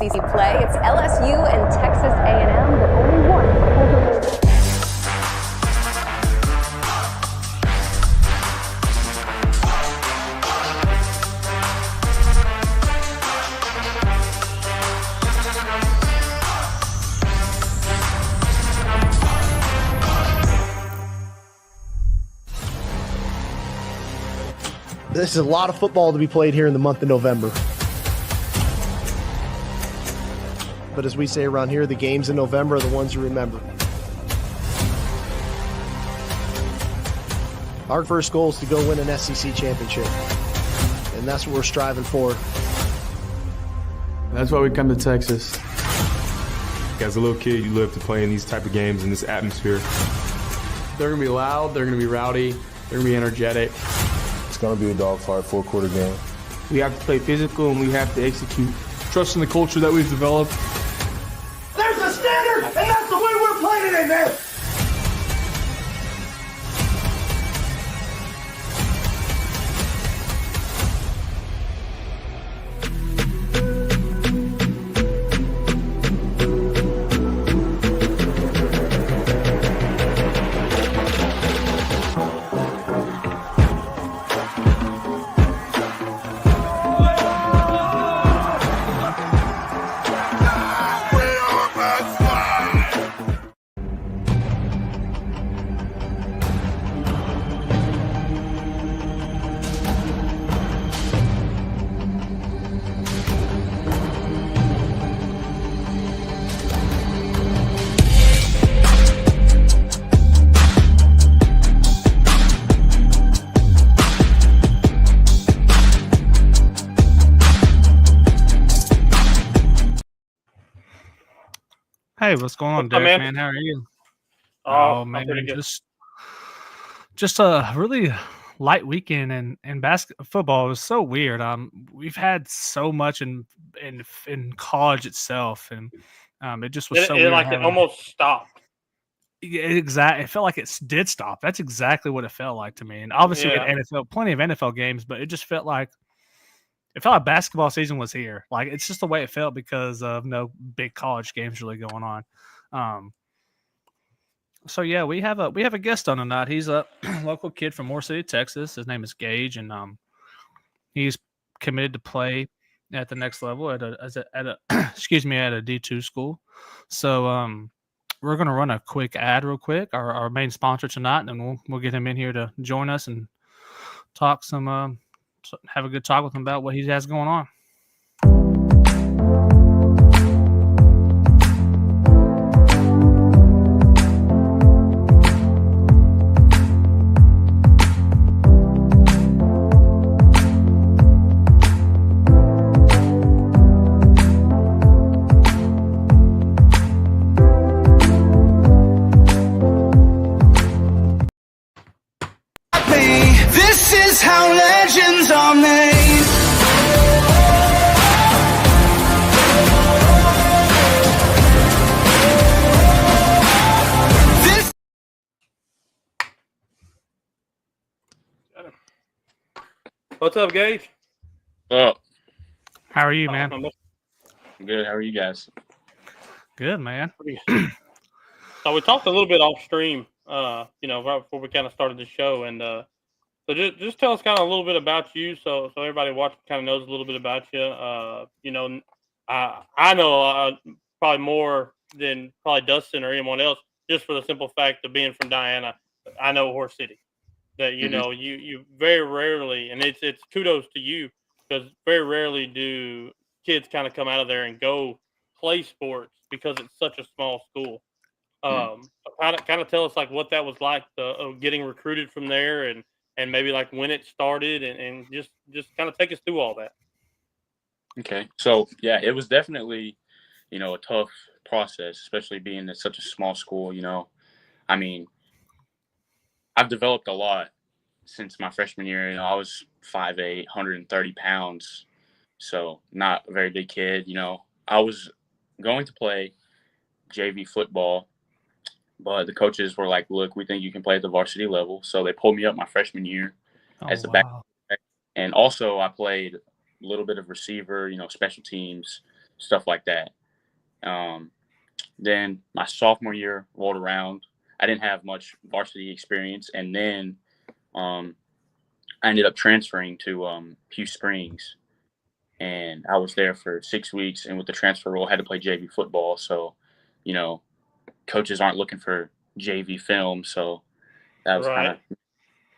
SEC play. It's LSU and Texas A&M, but only one has a This is a lot of football to be played here in the month of November. But as we say around here, the games in November are the ones you remember. Our first goal is to go win an SEC championship. And that's what we're striving for. That's why we come to Texas. As a little kid, you live to play in these type of games in this atmosphere. They're going to be loud, they're going to be rowdy, they're going to be energetic. It's going to be a dogfight, four-quarter game. We have to play physical and we have to execute. Trust in the culture that we've developed. There's a standard, and that's the way we're playing it in there. Hey, what's going on, Derek, man? How are you? Oh, man, pretty good. just a really light weekend in football. It was so weird. We've had so much in college itself, and it just was so weird. It almost stopped. Yeah, exactly. It felt like it did stop. That's exactly what it felt like to me. And obviously, we had NFL, plenty of NFL games, but it just felt like basketball season was here. Like, it's just the way it felt because of no big college games really going on. So yeah, we have a guest on tonight. He's a local kid from Moore City, Texas. His name is Gage, and he's committed to play at the next level at a D2 school. So we're gonna run a quick ad real quick. Our main sponsor tonight, and we'll get him in here to join us and talk have a good talk with him about what he has going on. This is how legends are made. What's up, Gage? Oh, How are you, man? I'm good. How are you guys? Good, man. So we talked a little bit off stream, right before we kind of started the show, and so just tell us kind of a little bit about you, so everybody watching kind of knows a little bit about you. I know probably more than probably Dustin or anyone else, just for the simple fact of being from Diana. I know Horse City. That you very rarely, and it's kudos to you, because very rarely do kids kind of come out of there and go play sports because it's such a small school. Kind of tell us like what that was like, getting recruited from there, and maybe like when it started, and just kind of take us through all that. Okay, so yeah, it was definitely a tough process, especially being at such a small school. I mean, I've developed a lot since my freshman year. I was 5'8", 130 pounds, so not a very big kid. I was going to play JV football, but the coaches were like, look, we think you can play at the varsity level. So they pulled me up my freshman year as the back. And also I played a little bit of receiver, special teams. stuff like that. Then my sophomore year rolled around. I didn't have much varsity experience, and then I ended up transferring to Hugh Springs, and I was there for 6 weeks. And with the transfer rule, I had to play JV football. So, coaches aren't looking for JV film, so that was kind of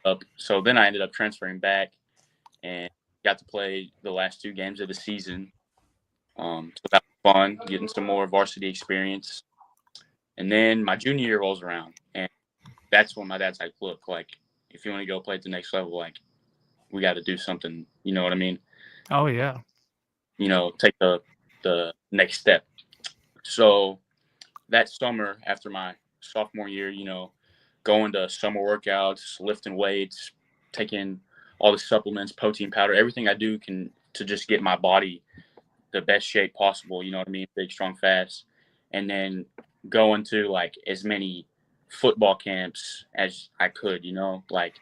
up. So then I ended up transferring back and got to play the last 2 games of the season. So that was fun, getting some more varsity experience. And then my junior year rolls around, and that's when my dad's like, look, like, if you want to go play at the next level, like, we got to do something. You know what I mean? Oh, yeah. Take the next step. So that summer after my sophomore year, going to summer workouts, lifting weights, taking all the supplements, protein powder, everything I do to just get my body the best shape possible, you know what I mean? Big, strong, fast. And then going to like as many football camps as I could, like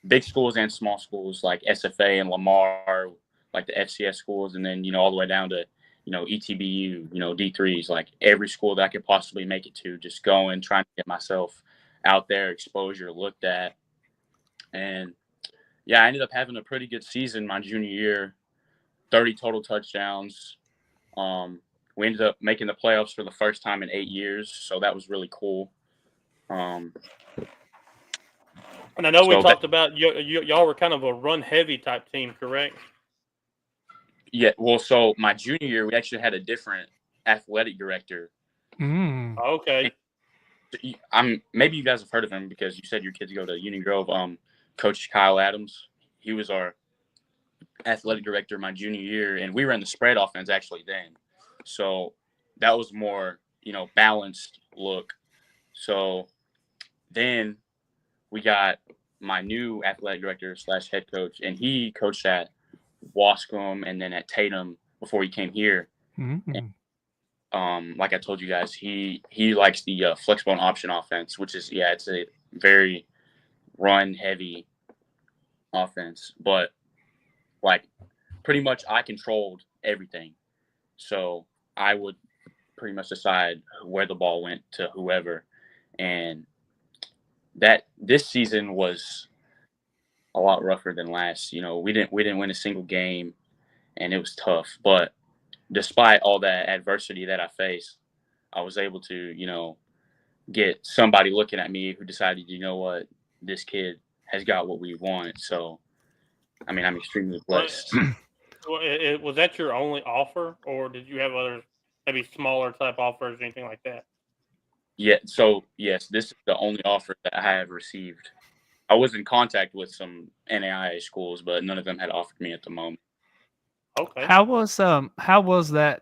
big schools and small schools like SFA and Lamar, like the FCS schools, and then, all the way down to, ETBU, D3s, like every school that I could possibly make it to, just going, trying to get myself out there, exposure, looked at. And yeah, I ended up having a pretty good season my junior year, 30 total touchdowns. We ended up making the playoffs for the first time in 8 years, so that was really cool. And I know we talked about y'all were kind of a run-heavy type team, correct? Yeah, well, so my junior year, we actually had a different athletic director. Okay. Maybe you guys have heard of him because you said your kids go to Union Grove. Coach Kyle Adams, he was our athletic director my junior year, and we ran the spread offense actually then. So that was more, balanced look. So then we got my new athletic director / head coach, and he coached at Wascom and then at Tatum before he came here. And, like I told you guys, he likes the flexible and option offense, which is, it's a very run heavy offense, but like pretty much I controlled everything. So I would pretty much decide where the ball went to whoever. And this season was a lot rougher than last. We didn't win a single game, and it was tough. But despite all that adversity that I faced, I was able to, get somebody looking at me who decided, what, this kid has got what we want. So, I mean, I'm extremely blessed. Was that your only offer, or did you have other maybe smaller type offers or anything like that? Yeah. So yes, this is the only offer that I have received. I was in contact with some NAIA schools, but none of them had offered me at the moment. Okay. How was that?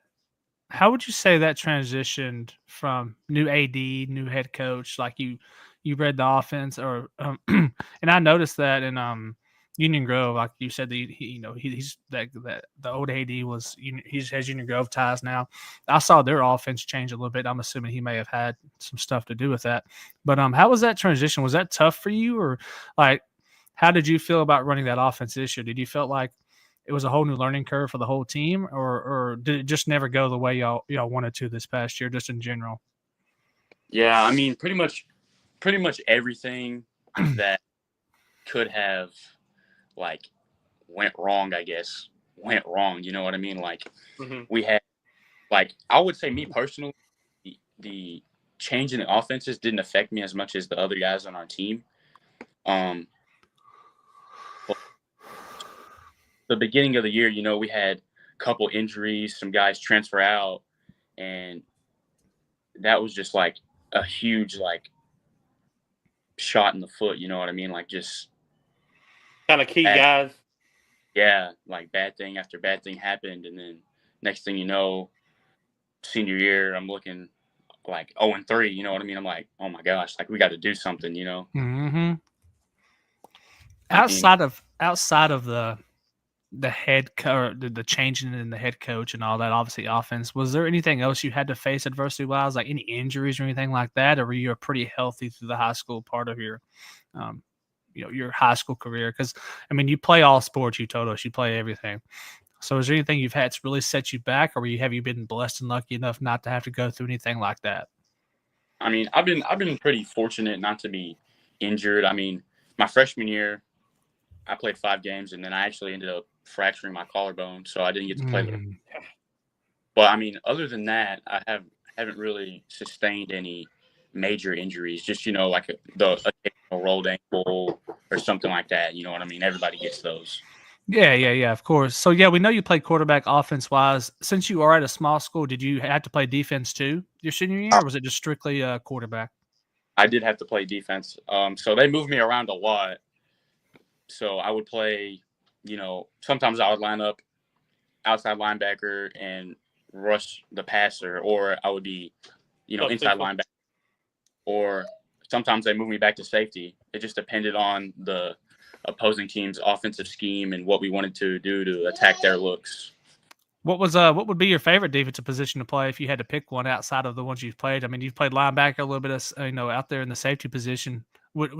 How would you say that transitioned from new AD, new head coach? Like you read the offense, or and I noticed that in Union Grove, like you said, he's that the old AD he has Union Grove ties now. I saw their offense change a little bit. I'm assuming he may have had some stuff to do with that. But how was that transition? Was that tough for you, or like how did you feel about running that offense this year? Did you feel like it was a whole new learning curve for the whole team, or did it just never go the way y'all wanted to this past year, just in general? Yeah, I mean, pretty much everything that could have went wrong, I guess, went wrong. You know what I mean? Like we had, I would say me personally, the change in the offenses didn't affect me as much as the other guys on our team. The beginning of the year, we had a couple injuries, some guys transfer out, and that was just like a huge shot in the foot. You know what I mean? Like just kind of key guys. Yeah, bad thing after bad thing happened, and then next thing you know, senior year, I'm looking 0-3. You know what I mean? I'm like, oh my gosh, we got to do something. Mm-hmm. Outside of the head coach, the changing in the head coach and all that, obviously offense, was there anything else you had to face adversity wise, like any injuries or anything like that, or were you pretty healthy through the high school part of your your high school career? Because I mean, you play all sports. You told us you play everything. So is there anything you've had that's really set you back, or have you been blessed and lucky enough not to have to go through anything like that? I mean, I've been pretty fortunate not to be injured. I mean, my freshman year, I played 5 games, and then I actually ended up fracturing my collarbone, so I didn't get to play. But I mean, other than that, I haven't really sustained any major injuries. Just like the occasional rolled ankle or something like that. You know what I mean? Everybody gets those. Yeah, of course. So we know you play quarterback offense wise. Since you are at a small school, did you have to play defense too your senior year, or was it just strictly quarterback? I did have to play defense. So they moved me around a lot. So I would play, sometimes I would line up outside linebacker and rush the passer, or I would be, inside linebacker, or sometimes they moved me back to safety. It just depended on the opposing team's offensive scheme and what we wanted to do to attack their looks. What would be your favorite defensive position to play if you had to pick one outside of the ones you've played? I mean, you've played linebacker a little bit of, out there in the safety position.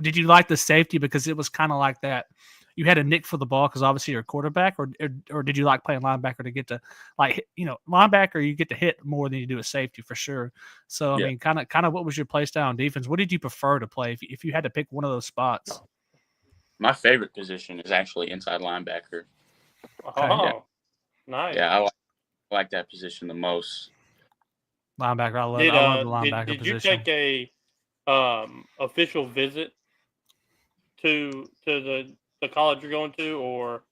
Did you like the safety because it was kind of like that? You had a nick for the ball because obviously you're a quarterback, or did you like playing linebacker to get to linebacker? You get to hit more than you do a safety for sure. So I mean, kind of what was your play style on defense? What did you prefer to play if you had to pick one of those spots? My favorite position is actually inside linebacker. Oh, nice. Yeah, I like that position the most. Linebacker, I love the linebacker did position. Did you take a official visit to the college you're going to, or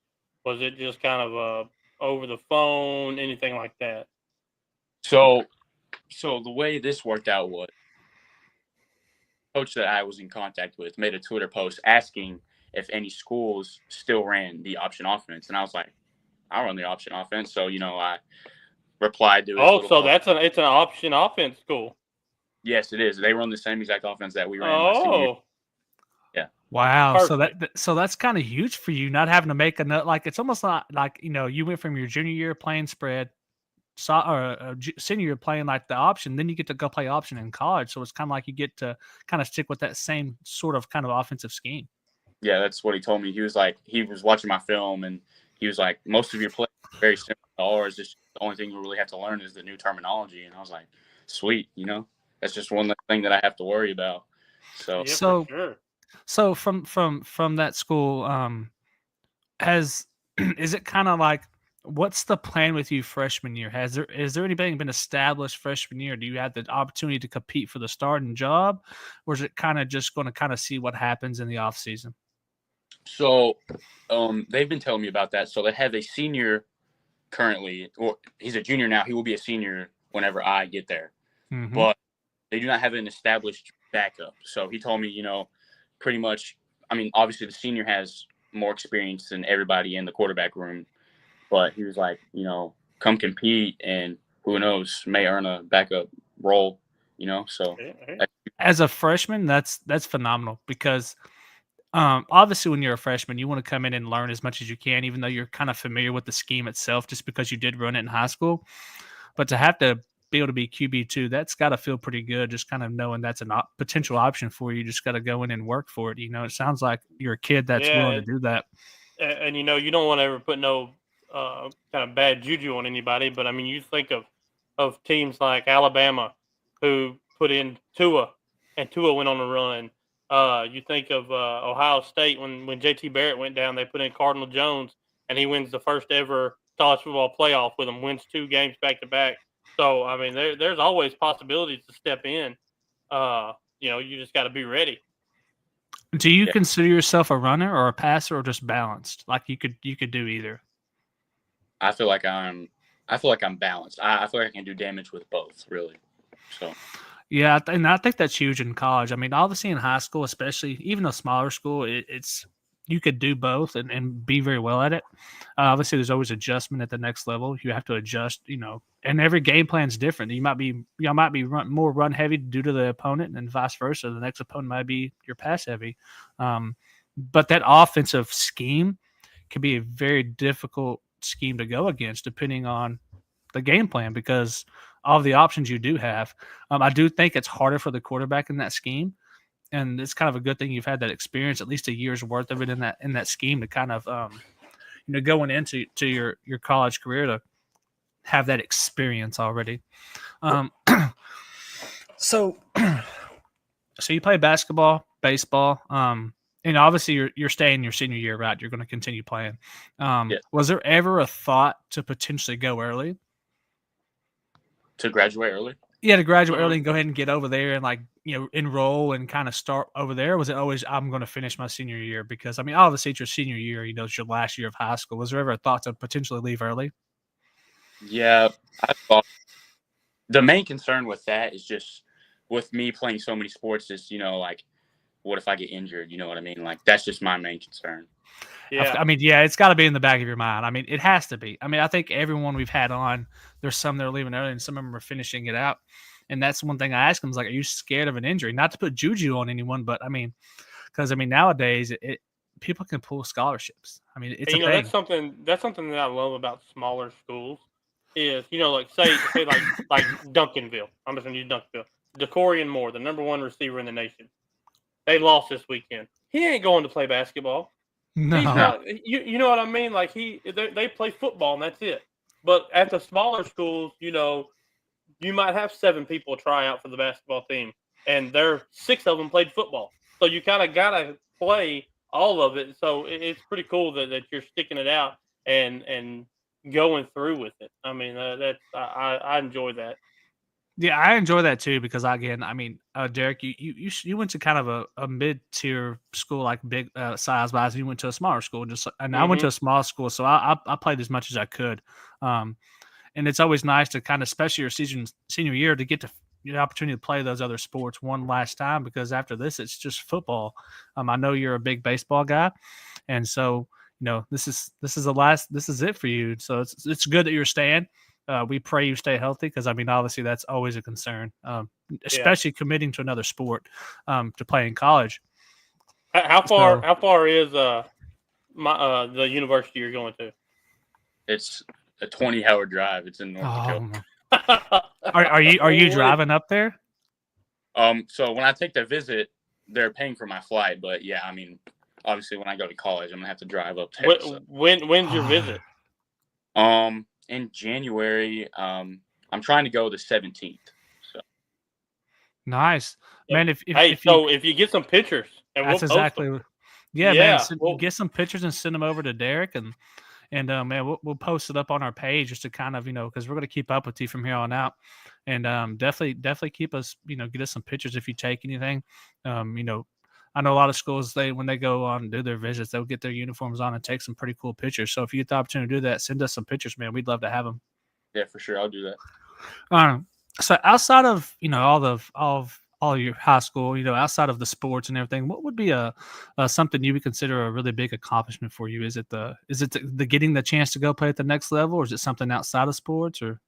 was it just kind of over the phone, anything like that? So the way this worked out was, coach that I was in contact with made a Twitter post asking if any schools still ran the option offense, and I was like, I run the option offense, so I replied to it. Oh, so it's an option offense school. Yes, it is. They run the same exact offense that we ran. Oh, yeah. Wow. Perfect. So that's kind of huge for you, not having to make it's almost like you went from your junior year playing spread, senior year playing like the option, then you get to go play option in college. So it's kind of like you get to kind of stick with that same sort of kind of offensive scheme. Yeah, that's what he told me. He was like, he was watching my film, and he was like, most of your plays are very similar to ours. Just the only thing you really have to learn is the new terminology. And I was like, sweet, that's just one thing that I have to worry about. So, yeah, for sure. So from that school, is it kind of like, what's the plan with you freshman year? Is there anything been established freshman year? Do you have the opportunity to compete for the starting job, or is it kind of just going to kind of see what happens in the off season? So, they've been telling me about that. So they have a senior currently, or he's a junior now. He will be a senior whenever I get there, but they do not have an established backup. So he told me, pretty much, I mean, obviously the senior has more experience than everybody in the quarterback room, but he was like, come compete, and who knows, may earn a backup role, so. As a freshman, that's phenomenal, because obviously when you're a freshman, you want to come in and learn as much as you can, even though you're kind of familiar with the scheme itself, just because you did run it in high school. But to have to be able to be QB2, that's got to feel pretty good, just kind of knowing that's a potential option for you. You just got to go in and work for it. It sounds like you're a kid that's willing to do that. And, you don't want to ever put no kind of bad juju on anybody, but I mean, you think of teams like Alabama who put in Tua, and Tua went on a run. You think of Ohio State when JT Barrett went down, they put in Cardinal Jones, and he wins the first ever college football playoff with them, wins 2 games back to back. So I mean, there's always possibilities to step in. You just got to be ready. Do you consider yourself a runner or a passer, or just balanced? Like you could do either. I feel like I'm balanced. I feel like I can do damage with both, really. So. Yeah, and I think that's huge in college. I mean, obviously in high school, especially even a smaller school, it's you could do both and be very well at it. Obviously, there's always adjustment at the next level. You have to adjust, and every game plan is different. You might be more run heavy due to the opponent, and vice versa. The next opponent might be your pass heavy. But that offensive scheme can be a very difficult scheme to go against, depending on the game plan, because all the options you do have. I do think it's harder for the quarterback in that scheme, and it's kind of a good thing you've had that experience, at least a year's worth of it in that scheme, to kind of going into your college career to have that experience already. So you play basketball, baseball, and obviously you're staying your senior year, right? You're going to continue playing. Was there ever a thought to potentially go early? To graduate early? Yeah, to graduate early and go ahead and get over there and enroll and kind of start over there. Or was it always I'm going to finish my senior year? Because obviously it's your senior year. It's your last year of high school. Was there ever a thought to potentially leave early? Yeah, I thought the main concern with that is just with me playing so many sports is what if I get injured? You know what I mean? Like that's just my main concern. Yeah. It's got to be in the back of your mind. It has to be. I think everyone we've had on, there's some that are leaving early and some of them are finishing it out. And that's one thing I ask them is are you scared of an injury? Not to put juju on anyone, but because nowadays people can pull scholarships. It's a thing. That's something that I love about smaller schools is, say like Duncanville. I'm just going to use Duncanville. DeCorian Moore, the number 1 receiver in the nation. They lost this weekend. He ain't going to play basketball. No. He's not, you know what I mean? Like they play football and that's it. But at the smaller schools, you might have 7 people try out for the basketball team, and 6 of them played football. So you kind of gotta play all of it. So it's pretty cool that you're sticking it out and going through with it. I enjoy that. Yeah, I enjoy that too because again, Derek, you went to kind of a mid-tier school, like big size wise. You went to a smaller school, I went to a small school, so I played as much as I could. And it's always nice to kind of, especially your senior year, to get the opportunity to play those other sports one last time because after this, it's just football. I know you're a big baseball guy, and so this is it for you. So it's good that you're staying. We pray you stay healthy because obviously that's always a concern, especially committing to another sport to play in college. How far is the university you're going to? It's a 20-hour drive. It's in North Dakota. Are you driving up there? So when I take the visit, they're paying for my flight. But yeah, obviously when I go to college, I'm gonna have to drive up there. When's your visit? In January. I'm trying to go the 17th. So nice, man. If you get some pictures, and that's we'll exactly. Post them. Man. Get some pictures and send them over to Derek and man, we'll post it up on our page just to kind of because we're going to keep up with you from here on out, and definitely keep us get us some pictures if you take anything. I know a lot of schools when they go on and do their visits, they'll get their uniforms on and take some pretty cool pictures. So if you get the opportunity to do that, send us some pictures, man. We'd love to have them. Yeah, for sure, I'll do that. So outside of all your high school, outside of the sports and everything, what would be something you would consider a really big accomplishment for you? Is it the getting the chance to go play at the next level, or is it something outside of sports? Or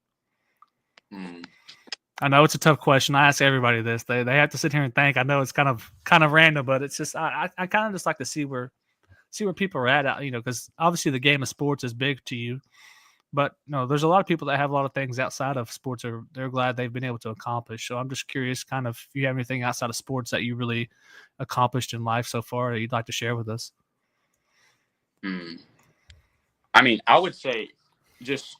I know it's a tough question. I ask everybody this. They have to sit here and think. I know it's kind of random, but it's just I kind of just like to see where people are at. Because obviously the game of sports is big to you. But no, there's a lot of people that have a lot of things outside of sports they're glad they've been able to accomplish. So I'm just curious, kind of, if you have anything outside of sports that you really accomplished in life so far that you'd like to share with us. I would say just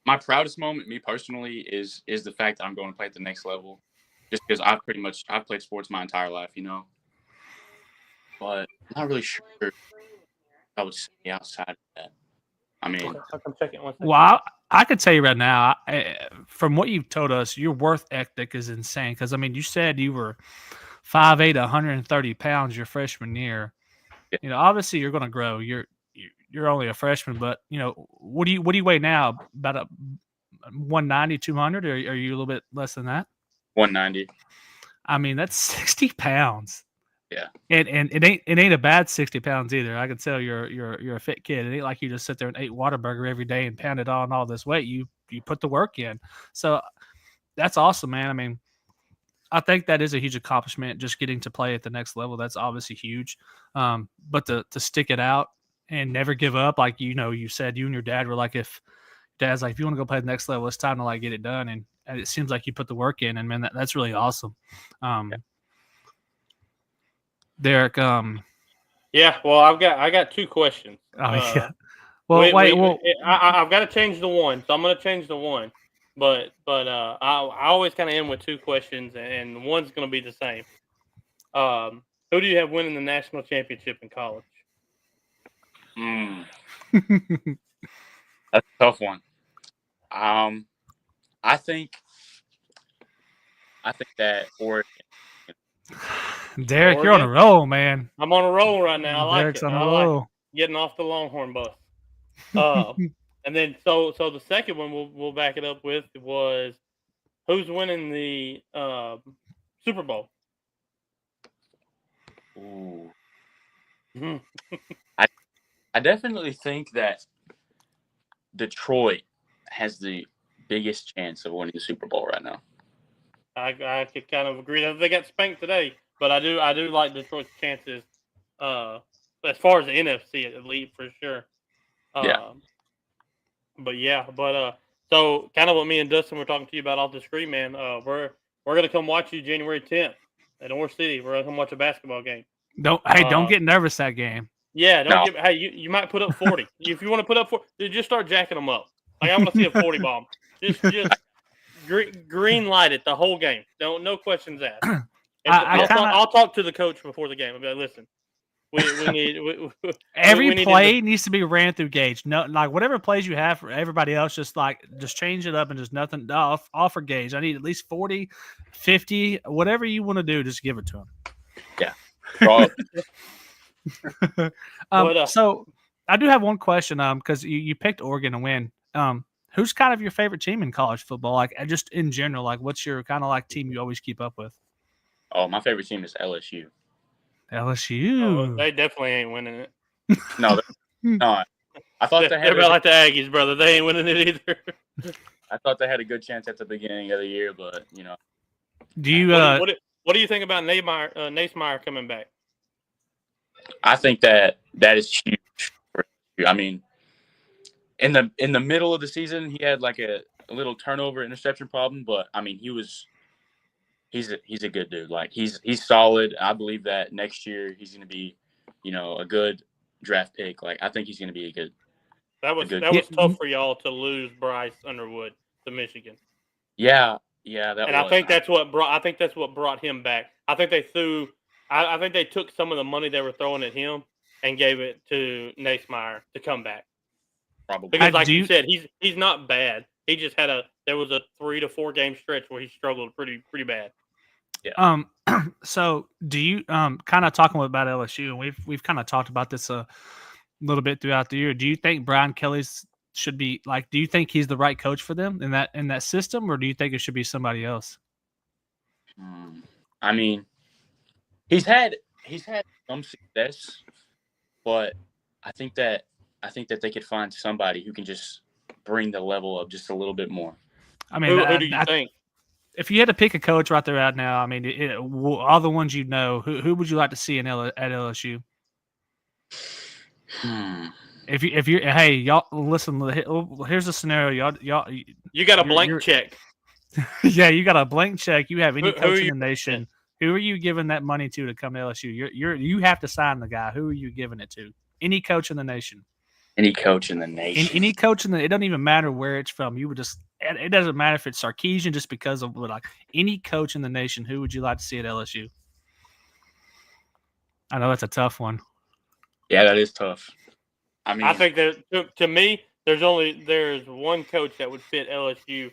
my proudest moment, me personally, is the fact that I'm going to play at the next level. Just because I've played sports my entire life, but I'm not really sure I would say outside of that. Well, I could tell you right now, from what you've told us, your worth ethic is insane. Because you said you were 5'8", 130 pounds your freshman year. Yeah. Obviously you're going to grow. You're only a freshman, but what do you weigh now? About a 190, 200, or are you a little bit less than that? 190. That's 60 pounds. Yeah, and it ain't a bad 60 pounds either. I can tell you're a fit kid. It ain't like you just sit there and ate Whataburger every day and pounded on all this weight. You put the work in. So that's awesome, man. I think that is a huge accomplishment, just getting to play at the next level. That's obviously huge. But to stick it out and never give up, like you said, you and your dad were like, if dad's like, if you want to go play the next level, it's time to get it done. And it seems like you put the work in, and man, that's really awesome. Derek, Yeah, well, I got 2 questions. Oh yeah. Well, I've got to change the one, so I'm going to change the one. But I always kind of end with 2 questions, and one's going to be the same. Who do you have winning the national championship in college? That's a tough one. I think that Oregon. Derek, you're on a roll, man. I'm on a roll right now. I like Derek's it. on a I like roll. getting off the Longhorn bus. And then so the second one we'll back it up with was who's winning the Super Bowl? Ooh. I definitely think that Detroit has the biggest chance of winning the Super Bowl right now. I could kind of agree that they got spanked today, but I do like Detroit's chances as far as the NFC at least for sure. So kind of what me and Dustin were talking to you about off the screen, man. We're gonna come watch you January 10th at Orange City. We're gonna come watch a basketball game. Don't get nervous that game. Yeah, hey, you might put up 40. If you want to put up 40, dude, just start jacking them up. Like I want to see a 40 bomb. Just green light it the whole game. No questions asked. I'll talk to the coach before the game. I'll be like, listen, every play needs to be ran through Gage. No, like whatever plays you have for everybody else, just change it up and just nothing off for Gage. I need at least 40, 50, whatever you want to do, just give it to him. Yeah. So I do have one question. Because you picked Oregon to win. Who's kind of your favorite team in college football? Like just in general, like what's your kind of like team you always keep up with? Oh, my favorite team is LSU. LSU. Oh, they definitely ain't winning it. No, no. I thought they had about like the Aggies, brother. They ain't winning it either. I thought they had a good chance at the beginning of the year, but Do you? What do you think about Naismeier coming back? I think that is huge. I mean, in the middle of the season, he had like a little turnover interception problem, but I mean, he's a good dude. Like he's solid. I believe that next year he's going to be, a good draft pick. Like I think he's going to be a good. That was tough for y'all to lose Bryce Underwood to Michigan. Yeah. I think that's what brought him back. I think they I think they took some of the money they were throwing at him and gave it to Naismeier to come back. Probably because, you said, he's not bad. He just there was a 3 to 4 game stretch where he struggled pretty bad. Yeah. So do you kind of talking about LSU, and we've kind of talked about this a little bit throughout the year. Do you think Brian Kelly's should be like? Do you think he's the right coach for them in that system, or do you think it should be somebody else? I mean, he's had some success, but I think that they could find somebody who can just bring the level up just a little bit more. I mean, who do you think? If you had to pick a coach right there out now, I mean, all the ones you know, who would you like to see at LSU? If you hey y'all listen, here's a scenario, y'all. You got a blank check. Yeah, you got a blank check. You have any coach in the nation. Who are you giving that money to come to LSU? You have to sign the guy. Who are you giving it to? Any coach in the nation. Any coach in the nation. Any coach it doesn't even matter where it's from. You would it doesn't matter if it's Sarkisian, just because of any coach in the nation. Who would you like to see at LSU? I know that's a tough one. Yeah, that is tough. I mean, I think that to me, there's one coach that would fit LSU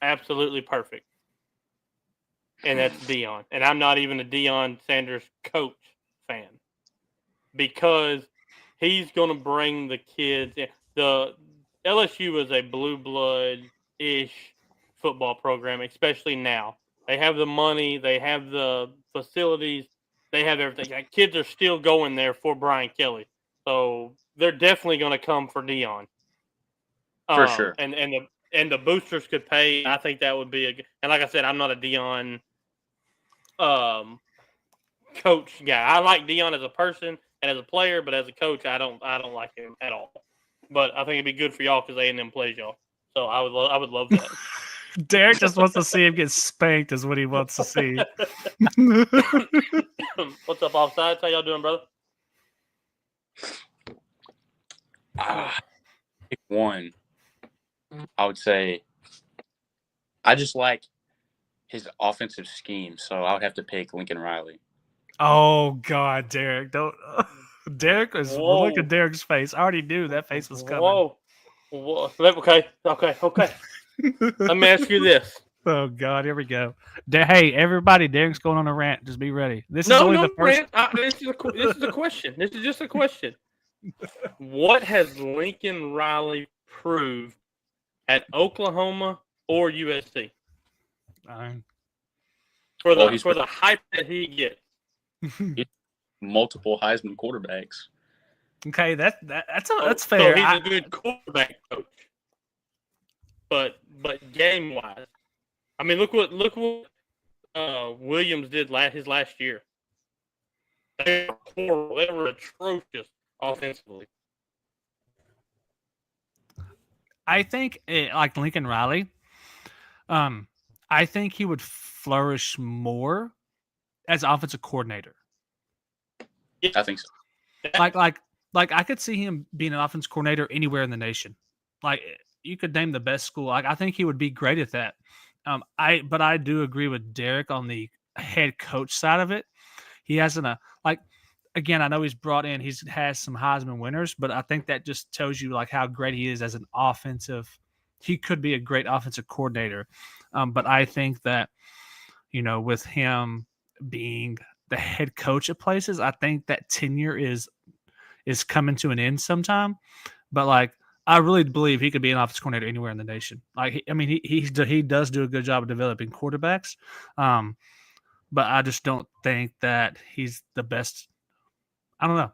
absolutely perfect, and that's Deion. And I'm not even a Deion Sanders coach fan because he's going to bring the kids in. The LSU is a blue blood-ish football program, especially now. They have the money. They have the facilities. They have everything. Like, kids are still going there for Brian Kelly. So they're definitely going to come for Deion. For sure. And the boosters could pay. I think that would be and like I said, I'm not a Deion coach guy. I like Deion as a person and as a player, but as a coach, I don't like him at all. But I think it'd be good for y'all because A&M plays y'all. So I would love that. Derek just wants to see him get spanked is what he wants to see. What's up, Offsides? How y'all doing, brother? Pick one. I would say I just like his offensive scheme, so I would have to pick Lincoln Riley. Oh God, Derek! Don't. Derek was Whoa. look at Derek's face. I already knew that face was coming. Whoa. Okay. Let me ask you this. Oh God, here we go. Hey, everybody, Derek's going on a rant. Just be ready. This is No only the first. rant. This is a question. This is just a question. What has Lincoln Riley proved at Oklahoma or USC for the hype that he gets? Multiple Heisman quarterbacks. Okay, that's fair. So he's a good quarterback coach. But game wise, I mean, look what Williams did his last year. They were horrible. They were atrocious offensively. I think like Lincoln Riley, I think he would flourish more as offensive coordinator. Yeah, I think so. Like I could see him being an offensive coordinator anywhere in the nation. Like you could name the best school. Like I think he would be great at that. But I do agree with Derek on the head coach side of it. He hasn't again, I know he's has some Heisman winners, but I think that just tells you like how great he is as an offensive. He could be a great offensive coordinator. But I think that, with him being the head coach at places, I think that tenure is coming to an end sometime. But like, I really believe he could be an offensive coordinator anywhere in the nation. Like, he does do a good job of developing quarterbacks. But I just don't think that he's the best. I don't know.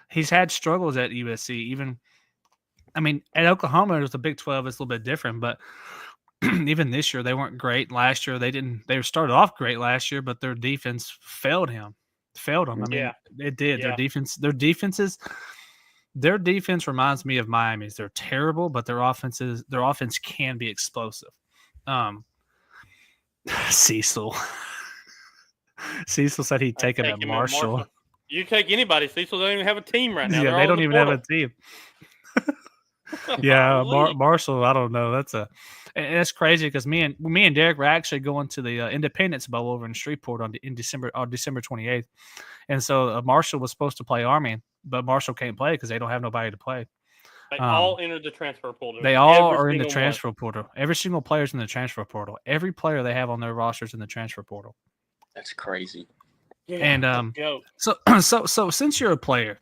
He's had struggles at USC. At Oklahoma, it was the Big 12. It's a little bit different, but even this year they weren't great. Last year they started off great last year, but their defense failed him. It did. Yeah. Their defense reminds me of Miami's. They're terrible, but their offense can be explosive. Cecil said he'd take him at Marshall. You take anybody, Cecil. They don't even have a team right now. Yeah, they don't even have a team. Yeah, Marshall. I don't know. That's crazy because me and Derek were actually going to the Independence Bowl over in Shreveport on December 28th, and so Marshall was supposed to play Army, but Marshall can't play because they don't have nobody to play. They all entered the transfer portal. They all are in the transfer portal. Every single player's in the transfer portal. Every player they have on their rosters in the transfer portal. That's crazy. Yeah, and so since you're a player,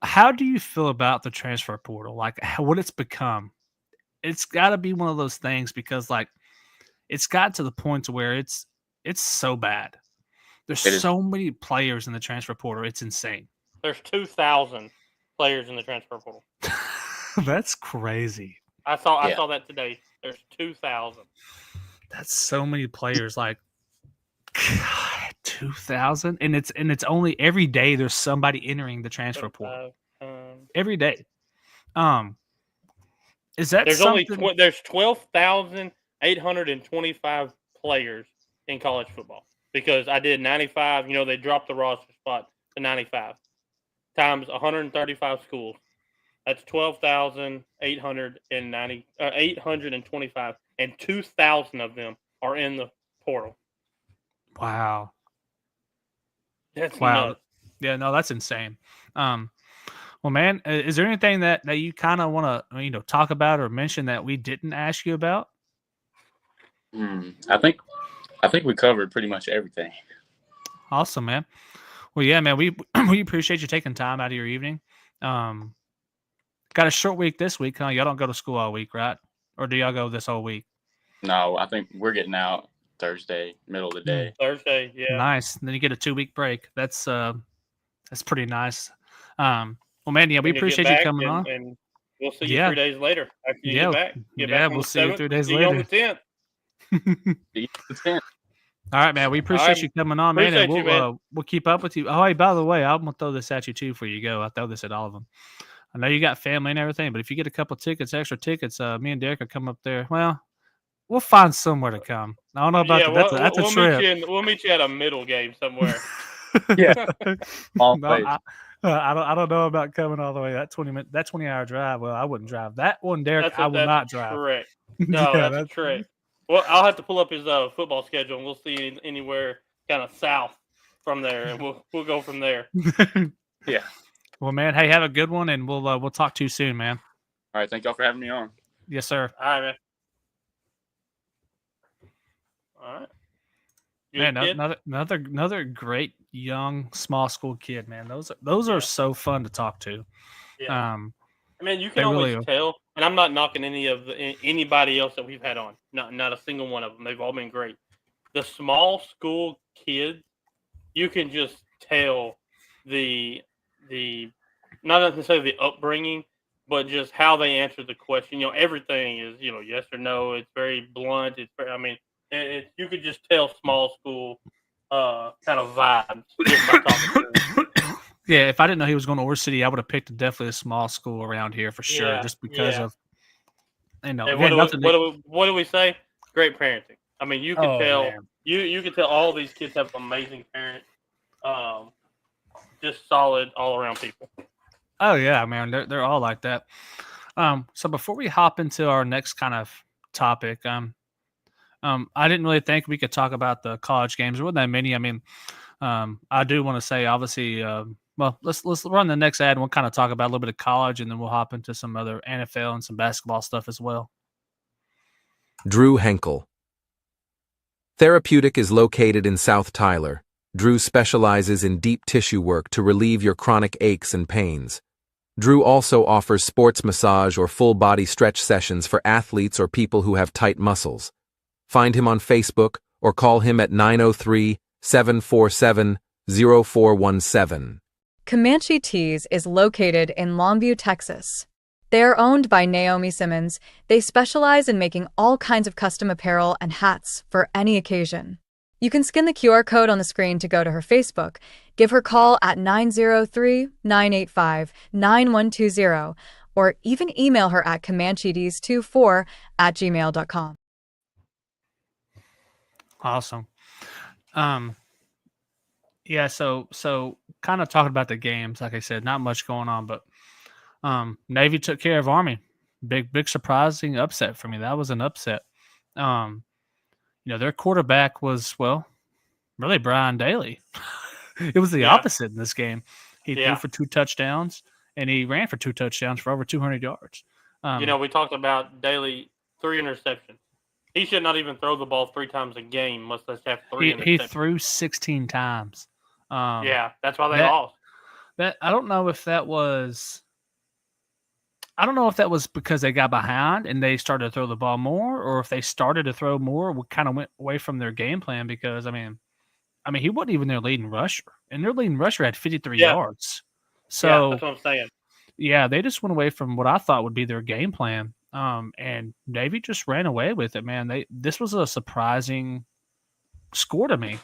how do you feel about the transfer portal? Like what it's become? It's got to be one of those things because like it's got to the point to where it's so bad. There's so many players in the transfer portal. It's insane. There's 2,000 players in the transfer portal. That's crazy. I saw that today. There's 2,000. That's so many players. Like, God, 2,000, and it's only every day there's somebody entering the transfer portal. Every day. Is that there's something? There's 12,825 players in college football because I did 95. They dropped the roster spot to 95 times 135 schools. That's 825, and 2,000 of them are in the portal. Wow. That's wow. nuts. Yeah, no, that's insane. Well, man, is there anything that you kind of want to talk about or mention that we didn't ask you about? I think we covered pretty much everything. Awesome, man. Well, yeah, man, we appreciate you taking time out of your evening. Got a short week this week, huh? Y'all don't go to school all week, right? Or do y'all go this whole week? No, I think we're getting out Thursday, middle of the day. Thursday, yeah. Nice. And then you get a 2-week break. That's pretty nice. Well, man, yeah, we appreciate you coming on. And we'll see you 3 days later after you get back. We'll see you 3 days later. later. On the 10th. The 10th. All right, man. We appreciate you coming on, man. And man. We'll keep up with you. Oh, hey, by the way, I'm gonna throw this at you too before you go. I'll throw this at all of them. I know you got family and everything, but if you get a couple extra tickets, me and Derek will come up there. Well, we'll find somewhere to come. I don't know about that. That's a trip. We'll meet you at a middle game somewhere. Yeah. I don't know about coming all the way that 20-hour drive. Well, I wouldn't drive that one, Derek. I will not drive. Correct. No, Yeah, that's correct. Well, I'll have to pull up his football schedule, and we'll see anywhere kind of south from there, and we'll go from there. Yeah. Well, man, hey, have a good one, and we'll talk to you soon, man. All right. Thank y'all for having me on. Yes, sir. All right, man. All right. Man, another great young small school kid, man. Those are so fun to talk to. Yeah. I mean, you can always tell, and I'm not knocking anybody else that we've had on. Not a single one of them. They've all been great. The small school kids, you can just tell the not necessarily the upbringing, but just how they answer the question. Everything is yes or no. It's very blunt. You could just tell small school kind of vibes just by talking to them. Yeah, if I didn't know he was going to Ore City, I would have picked definitely a small school around here for sure, just because of what do we say? Great parenting. I mean, you can tell man. you can tell all these kids have amazing parents. Just solid all around people. Oh yeah, man, they're all like that. So before we hop into our next kind of topic, I didn't really think we could talk about the college games. There weren't that many. I mean, I do want to say, obviously, well, let's run the next ad and we'll kind of talk about a little bit of college, and then we'll hop into some other NFL and some basketball stuff as well. Drew Henkel. Therapeutic is located in South Tyler. Drew specializes in deep tissue work to relieve your chronic aches and pains. Drew also offers sports massage or full-body stretch sessions for athletes or people who have tight muscles. Find him on Facebook or call him at 903-747-0417. Comanche Tees is located in Longview, Texas. They are owned by Naomi Simmons. They specialize in making all kinds of custom apparel and hats for any occasion. You can scan the QR code on the screen to go to her Facebook, give her a call at 903-985-9120, or even email her at comanchetees24@gmail.com. Awesome. Yeah, so kind of talking about the games, like I said, not much going on, but Navy took care of Army. Big surprising upset for me. That was an upset. Their quarterback was, well, really Brian Daly. It was the opposite in this game. He threw for 2 touchdowns, and he ran for 2 touchdowns for over 200 yards. We talked about Daly, 3 interceptions. He should not even throw the ball 3 times a game, much less have 3 interceptions. He threw 16 times. That's why they lost. I don't know if that was because they got behind and they started to throw the ball more, or if they started to throw more, we kind of went away from their game plan. Because I mean, he wasn't even their leading rusher, and their leading rusher had 53 yards. So that's what I'm saying. Yeah, they just went away from what I thought would be their game plan. And Navy just ran away with it, man. This was a surprising score to me.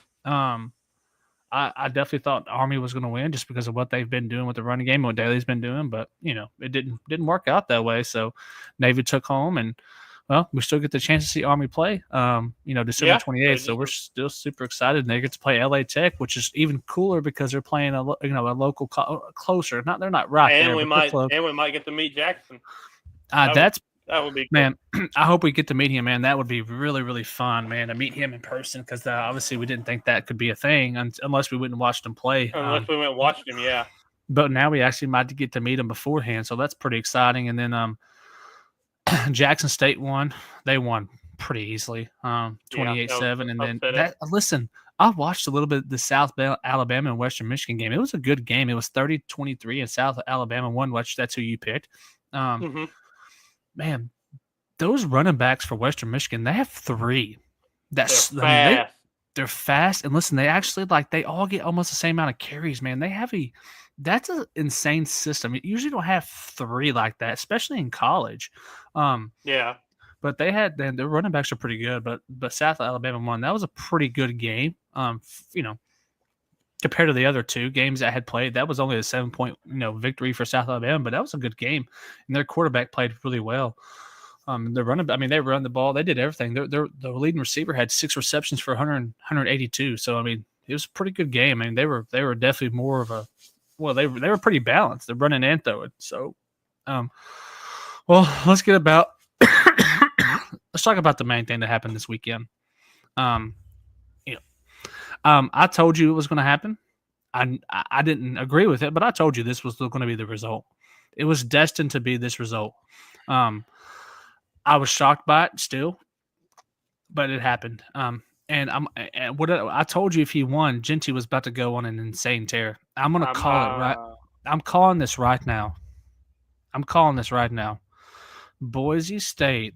I definitely thought Army was going to win just because of what they've been doing with the running game and what Daly's been doing, but it didn't work out that way. So Navy took home, and well, we still get the chance to see Army play. December 28th. So we're still super excited. And they get to play LA Tech, which is even cooler because they're playing a local closer. They're not right and there. We might get to meet Jackson. That would be cool. Man, I hope we get to meet him, man. That would be really, really fun, man, to meet him in person, because obviously we didn't think that could be a thing unless we went and watched him play. Unless we went and watched him, yeah. But now we actually might get to meet him beforehand, so that's pretty exciting. And then Jackson State won. They won pretty easily, 28-7. And then listen, I watched a little bit of the South Alabama and Western Michigan game. It was a good game. It was 30-23, and South Alabama won, which that's who you picked. Man, those running backs for Western Michigan, they have 3. They're fast. They're fast. And listen, they actually they all get almost the same amount of carries, man. That's an insane system. You usually don't have 3 like that, especially in college. But their running backs are pretty good. But South Alabama won. That was a pretty good game. Compared to the other 2 games that I had played, that was only a 7-point, victory for South Alabama, but that was a good game. And their quarterback played really well. They run the ball. They did everything. The leading receiver had 6 receptions for 182. So, it was a pretty good game. They were definitely more of a well, they were pretty balanced. They're running and throwing. So, well, let's get about let's talk about the main thing that happened this weekend. I told you it was going to happen. I didn't agree with it, but I told you this was going to be the result. It was destined to be this result. I was shocked by it still, but it happened. And what I told you, if he won, Genty was about to go on an insane tear. I'm going to call it right. I'm calling this right now. Boise State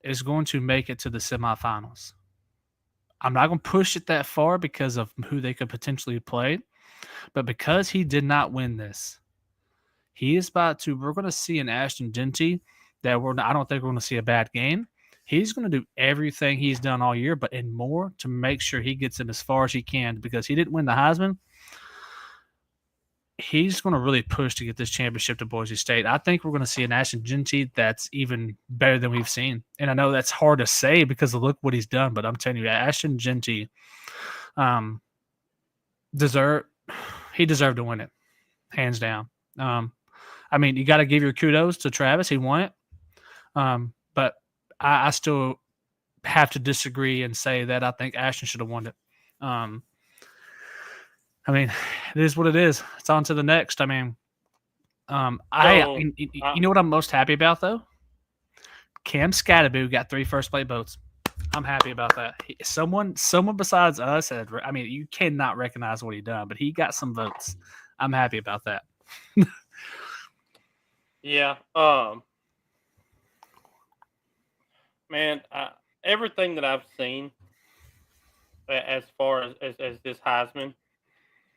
is going to make it to the semifinals. I'm not going to push it that far because of who they could potentially play, but because he did not win this, we're going to see an Ashton Genty that I don't think we're going to see a bad game. He's going to do everything he's done all year, but and more to make sure he gets him as far as he can, because he didn't win the Heisman. He's going to really push to get this championship to Boise State. I think we're going to see an Ashton Genty that's even better than we've seen. And I know that's hard to say because of look what he's done, but I'm telling you, Ashton Genty deserved to win it, hands down. I mean, you got to give your kudos to Travis. He won it. But I still have to disagree and say that I think Ashton should have won it. I mean, it is what it is. It's on to the next. I mean, you know what I'm most happy about, though? Cam Scatterby got 3 first-place votes. I'm happy about that. Someone besides us you cannot recognize what he done, but he got some votes. I'm happy about that. Yeah. Man, everything that I've seen as far as this Heisman,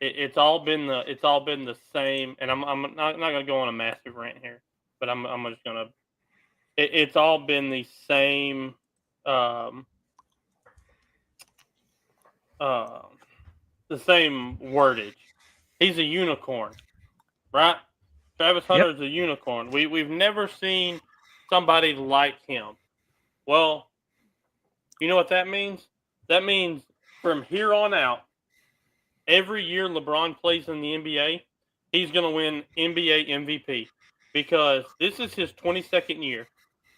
it's all been the same. And I'm not going to go on a massive rant here, but I'm just going to. It's all been the same. The same wordage. He's a unicorn, right? Travis Hunter is a unicorn. We've never seen somebody like him. Well, you know what that means? That means from here on out, every year LeBron plays in the NBA, he's going to win NBA MVP because this is his 22nd year.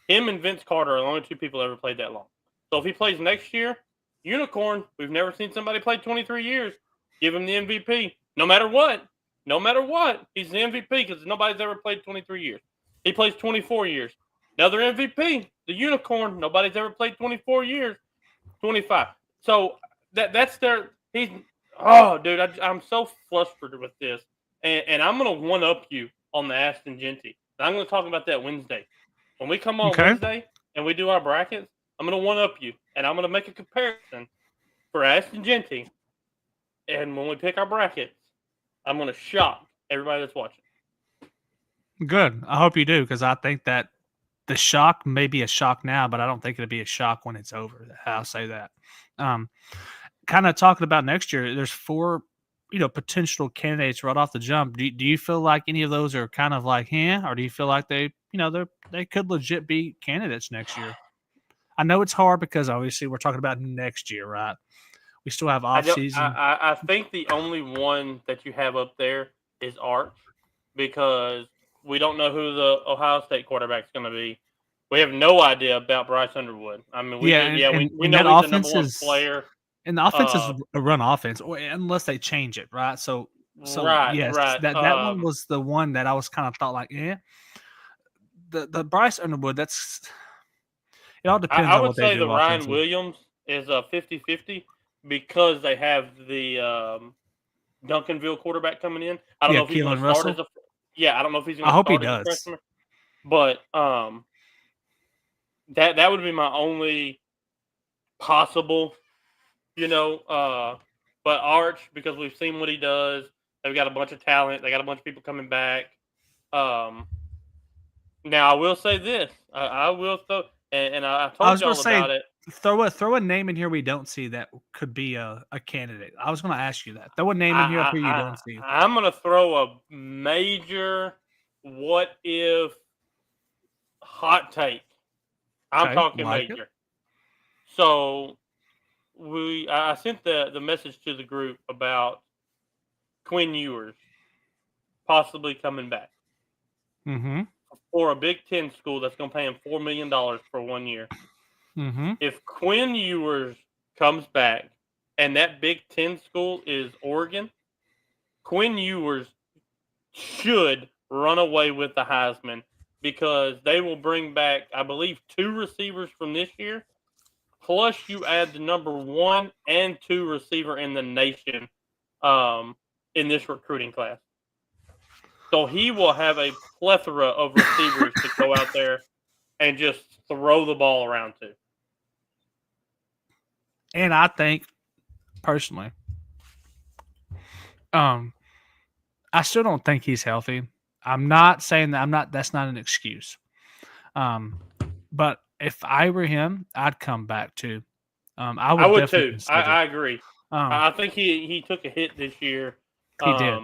Him and Vince Carter are the only 2 people ever played that long. So if he plays next year, unicorn, we've never seen somebody play 23 years. Give him the MVP. No matter what, he's the MVP because nobody's ever played 23 years. He plays 24 years. Another MVP, the unicorn. Nobody's ever played 24 years. 25. So that's their. I'm so flustered with this, and I'm gonna one up you on the Ashton Genty. I'm gonna talk about that Wednesday. When we come on Wednesday and we do our brackets, I'm gonna one up you, and I'm gonna make a comparison for Ashton Genty. And when we pick our brackets, I'm gonna shock everybody that's watching. Good. I hope you do, because I think that the shock may be a shock now, but I don't think it'll be a shock when it's over. I'll say that. Kind of talking about next year, there's 4, potential candidates right off the jump. Do you feel like any of those are kind of like, or do you feel like they could legit be candidates next year? I know it's hard because obviously we're talking about next year, right? We still have off season. I think the only one that you have up there is Arch, because we don't know who the Ohio State quarterback's going to be. We have no idea about Bryce Underwood. I mean, we know he's the number 1 player. And the offense is a run offense, unless they change it, right? So yes, right. That one was the one that I was kind of thought like, The Bryce Underwood, it all depends on what they do. I would say the Ryan Williams is a 50-50 because they have the Duncanville quarterback coming in. I don't know if he's going to start as I don't know if he's going to start as a freshman. But that would be my only possible, but Arch, because we've seen what he does. They've got a bunch of talent. They got a bunch of people coming back. Now, I will say this. I will throw, and I told y'all about it. Throw a name in here we don't see that could be a candidate. I was going to ask you that. Throw a name in here you don't see. I'm going to throw a major what if hot take. I'm talking major. It. So I sent the message to the group about Quinn Ewers possibly coming back Mm-hmm. for a Big Ten school that's going to pay him $4 million for 1 year. Mm-hmm. If Quinn Ewers comes back and that Big Ten school is Oregon, Quinn Ewers should run away with the Heisman because they will bring back, I believe, 2 receivers from this year. Plus, you add the number 1 and 2 receiver in the nation in this recruiting class. So he will have a plethora of receivers to go out there and just throw the ball around to. And I think, personally, I still don't think he's healthy. I'm not saying that. That's not an excuse. But if I were him, I'd come back too. I would too. consider. I agree. I think he took a hit this year. He did.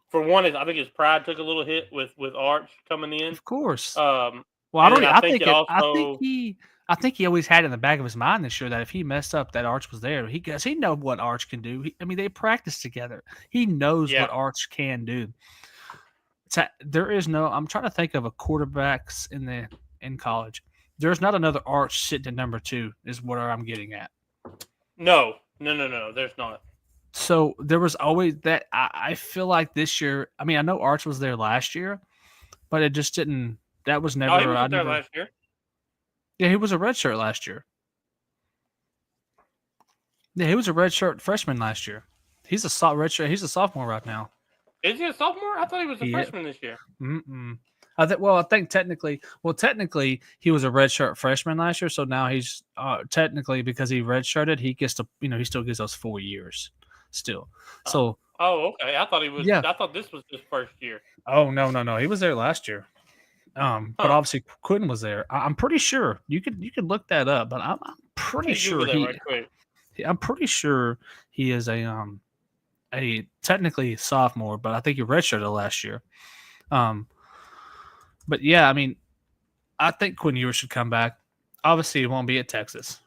For one, I think his pride took a little hit with Arch coming in. Of course. Well, I think he always had in the back of his mind this year that if he messed up, that Arch was there. He knows what Arch can do. They practice together. He knows what Arch can do. I'm trying to think of a quarterbacks in college. There's not another Arch sitting at number 2 is what I'm getting at. No. There's not. So there was always that. I feel like this year. I know Arch was there last year, but it just didn't. That was never. He wasn't there last year. Yeah, he was a redshirt last year. Yeah, he was a redshirt freshman last year. He's a redshirt. He's a sophomore right now. Is he a sophomore? I thought he was a freshman this year. I think technically he was a redshirt freshman last year. So now he's technically, because he redshirted, he gets to he still gets those 4 years still. So okay. I thought he was. Yeah. I thought this was his first year. Oh no. He was there last year. But obviously Quinn was there. I'm pretty sure you could look that up, but I'm pretty sure I'm pretty sure he is a technically sophomore, but I think he redshirted last year. But yeah, I think Quinn Ewers should come back. Obviously, he won't be at Texas.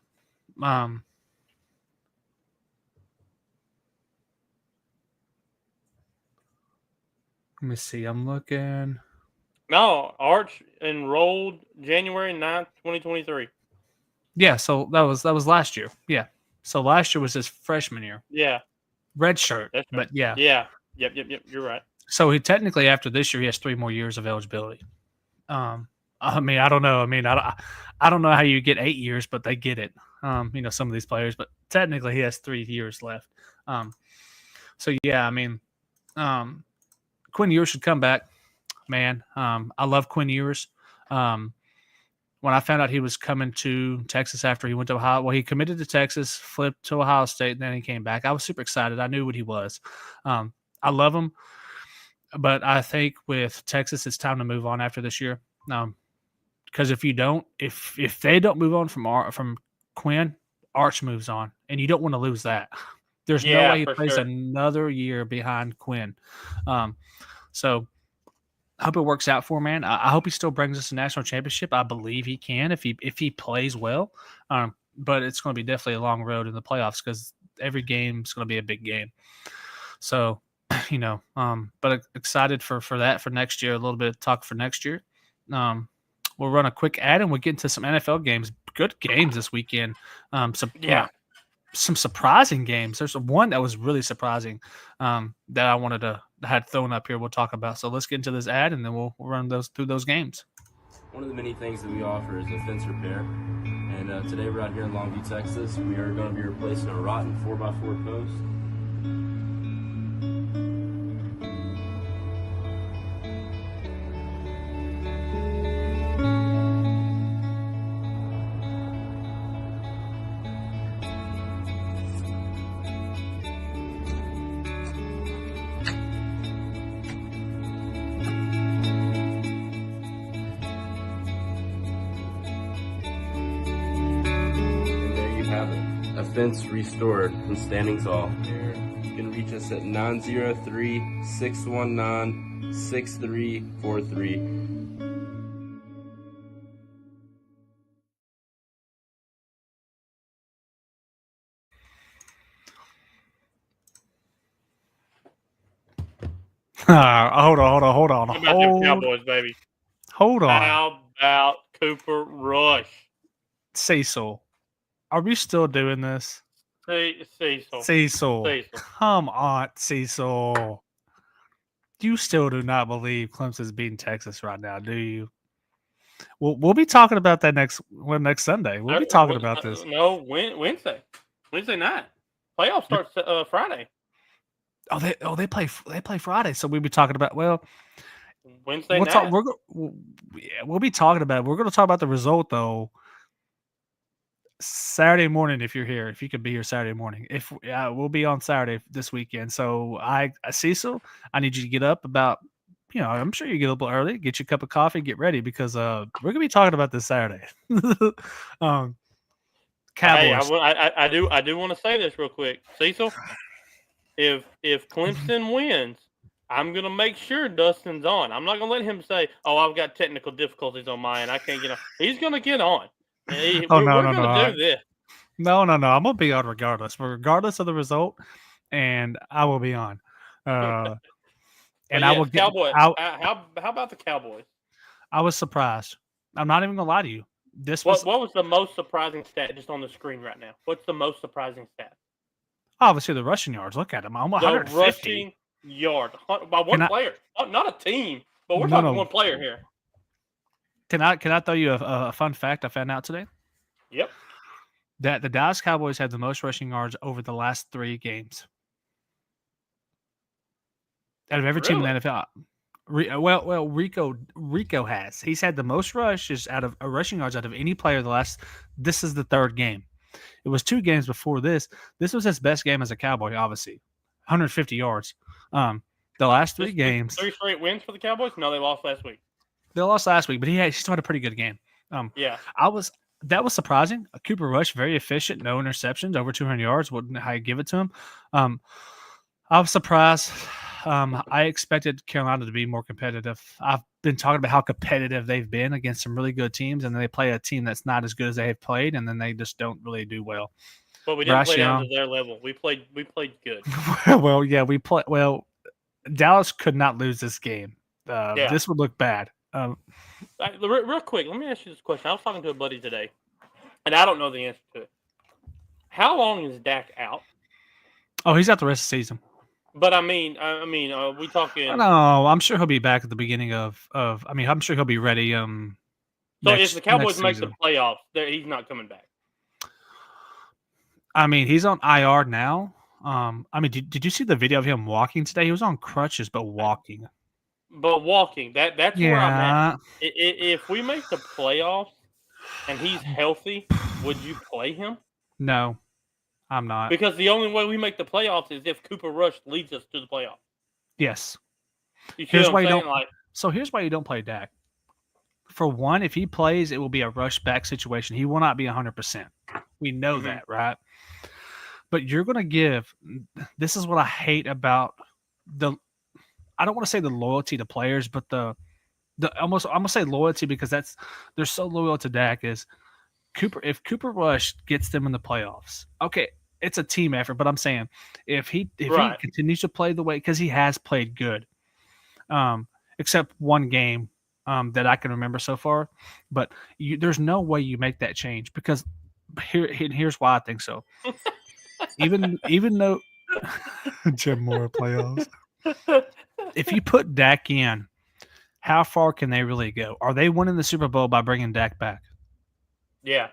Let me see. I'm looking. No, Arch enrolled January 9th, 2023. Yeah, so that was last year. Yeah. So last year was his freshman year. Yeah. Red shirt. That's right. But yeah. Yeah. Yep. You're right. So he technically, after this year, he has 3 more years of eligibility. I don't know. I don't know how you get 8 years, but they get it. Some of these players, but technically he has 3 years left. So yeah, Quinn Ewers should come back. Man, I love Quinn Ewers. When I found out he was coming to Texas after he went to Ohio, he committed to Texas, flipped to Ohio State, and then he came back. I was super excited. I knew what he was. I love him, but I think with Texas, it's time to move on after this year. Because if they don't move on from Quinn, Arch moves on, and you don't want to lose that. There's no way he plays another year behind Quinn. So I hope it works out for him, man. I hope he still brings us a national championship. I believe he can if he plays well. But it's going to be definitely a long road in the playoffs because every game is going to be a big game. So, but excited for that for next year. A little bit of talk for next year. We'll run a quick ad and we'll get into some NFL games. Good games this weekend. Some surprising games. There's one that was really surprising that I had thrown up here. We'll talk about. So let's get into this ad and then we'll run through those games. One of the many things that we offer is a fence repair. And today we're out here in Longview, Texas. We are going to be replacing a rotten 4x4 post. Fence restored and standing tall. You can reach us at 903-619-6343. Hold on. How about them Cowboys, baby? Hold on. How about Cooper Rush? Cecil, are we still doing this? Cecil. Come on, Cecil. You still do not believe Clemson's beating Texas right now, do you? We'll be talking about that next Sunday. We'll be talking about this. No, Wednesday night. Playoff starts Friday. They play Friday, so we'll be talking about Wednesday night. We'll be talking about it. We're going to talk about the result though. Saturday morning, if you're here, if you could be here Saturday morning, we'll be on Saturday this weekend. So Cecil, I need you to get up about, I'm sure you get up a little early, get your cup of coffee, get ready because we're gonna be talking about this Saturday. Cowboys. Hey, I do want to say this real quick, Cecil. If Clemson wins, I'm gonna make sure Dustin's on. I'm not gonna let him say, "Oh, I've got technical difficulties on mine. I can't get on." He's gonna get on. We're gonna do this. No. I'm gonna be on regardless of the result, and I will be on. And I will get. Cowboys. How about the Cowboys? I was surprised. I'm not even gonna lie to you. What was the most surprising stat just on the screen right now? What's the most surprising stat? Obviously, the rushing yards. Look at them. I'm 150. The rushing yard by one player, not a team, but we're talking one player here. Can I tell you a fun fact I found out today? Yep. That the Dallas Cowboys had the most rushing yards over the last 3 games out of every team in the NFL. Well, Rico has. He's had the most rushing yards out of any player this is the 3rd game. It was 2 games before this. This was his best game as a Cowboy, obviously. 150 yards. The last 3 games. 3 straight wins for the Cowboys? No, they lost last week. They lost last week, but he still had a pretty good game. Yeah. That was surprising. Cooper Rush, very efficient, no interceptions, over 200 yards. Wouldn't how you give it to him? I was surprised. I expected Carolina to be more competitive. I've been talking about how competitive they've been against some really good teams, and then they play a team that's not as good as they have played, and then they just don't really do well. But we didn't play down to their level. We played good. Well, Dallas could not lose this game. This would look bad. Real quick, let me ask you this question. I was talking to a buddy today, and I don't know the answer to it. How long is Dak out? Oh, he's out the rest of the season. But I mean, we talking? No, I'm sure he'll be back at the beginning of. I'm sure he'll be ready. So if the Cowboys make the playoffs, he's not coming back. I mean, he's on IR now. Did you see the video of him walking today? He was on crutches, but walking. That's where I'm at. If we make the playoffs and he's healthy, would you play him? No, I'm not. Because the only way we make the playoffs is if Cooper Rush leads us to the playoffs. Yes. Here's why you don't play Dak. For one, if he plays, it will be a rush back situation. He will not be 100%. We know that, right? But you're going to give – this is what I hate about the – I don't want to say the loyalty to players, but I'm going to say loyalty because they're so loyal to Dak is Cooper. If Cooper Rush gets them in the playoffs, okay, it's a team effort. But I'm saying if he continues to play the way because he has played good, except one game that I can remember so far. But there's no way you make that change because here's why I think so. even though Jim Moore playoffs. If you put Dak in, how far can they really go? Are they winning the Super Bowl by bringing Dak back? Yeah,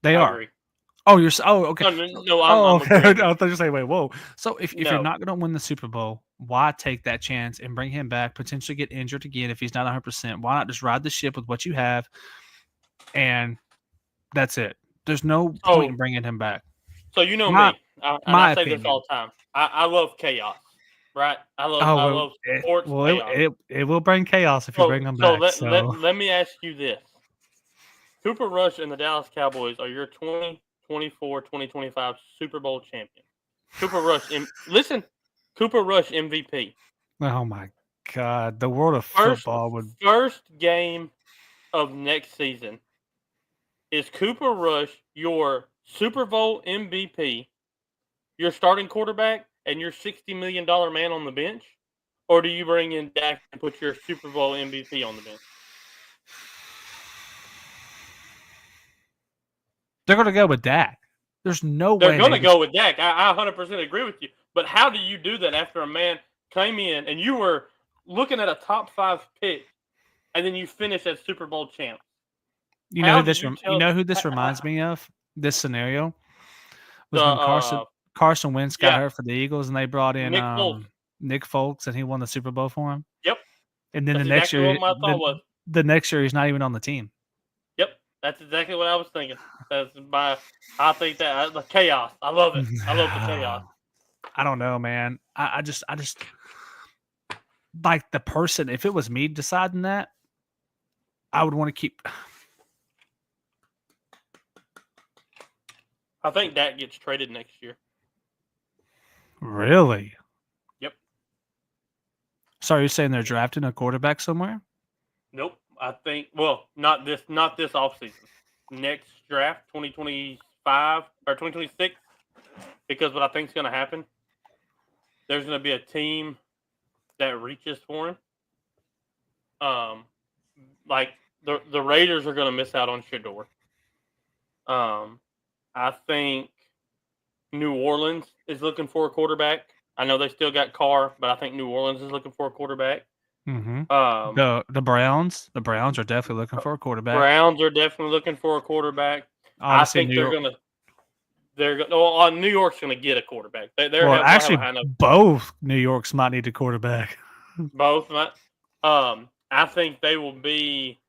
they are. Agree. Okay. No, okay. I thought you were saying, wait, whoa. So if you're not going to win the Super Bowl, why take that chance and bring him back? Potentially get injured again if he's not 100%. Why not just ride the ship with what you have, and that's it. There's no point in bringing him back. So me, I say this all the time. I love chaos. Right, I love sports. Well, it will bring chaos if you bring them back. Let me ask you this: Cooper Rush and the Dallas Cowboys are your 2024-2025 Super Bowl champion. Cooper Rush, Cooper Rush MVP. Oh my God, the world of football would first game of next season. Is Cooper Rush your Super Bowl MVP, your starting quarterback, and your $60 million man on the bench? or do you bring in Dak and put your Super Bowl MVP on the bench? They're going to go with Dak. There's no way They're going to go with Dak. I 100% agree with you. But how do you do that after a man came in and you were looking at a top 5 pick, and then you finish as Super Bowl champ? You know who this reminds me of? This scenario was when Carson Wentz got hurt for the Eagles, and they brought in Nick Folks, and he won the Super Bowl for him. Yep. And then the next year, he's not even on the team. Yep, that's exactly what I was thinking. I think that the chaos. I love it. I love the chaos. I don't know, man. I just like the person. If it was me deciding that, I would want to keep. I think Dak gets traded next year. Really? Yep. So are you saying they're drafting a quarterback somewhere? Nope. I think not this offseason. Next draft, 2025 or 2026. Because what I think is going to happen, there's going to be a team that reaches for him. Like the Raiders are going to miss out on Shador. I think New Orleans is looking for a quarterback. I know they still got Carr, but I think New Orleans is looking for a quarterback. Mm-hmm. The Browns are definitely looking for a quarterback. Browns are definitely looking for a quarterback. Obviously, I think New York's going to get a quarterback. Both New Yorks might need a quarterback. Both might. I think they will be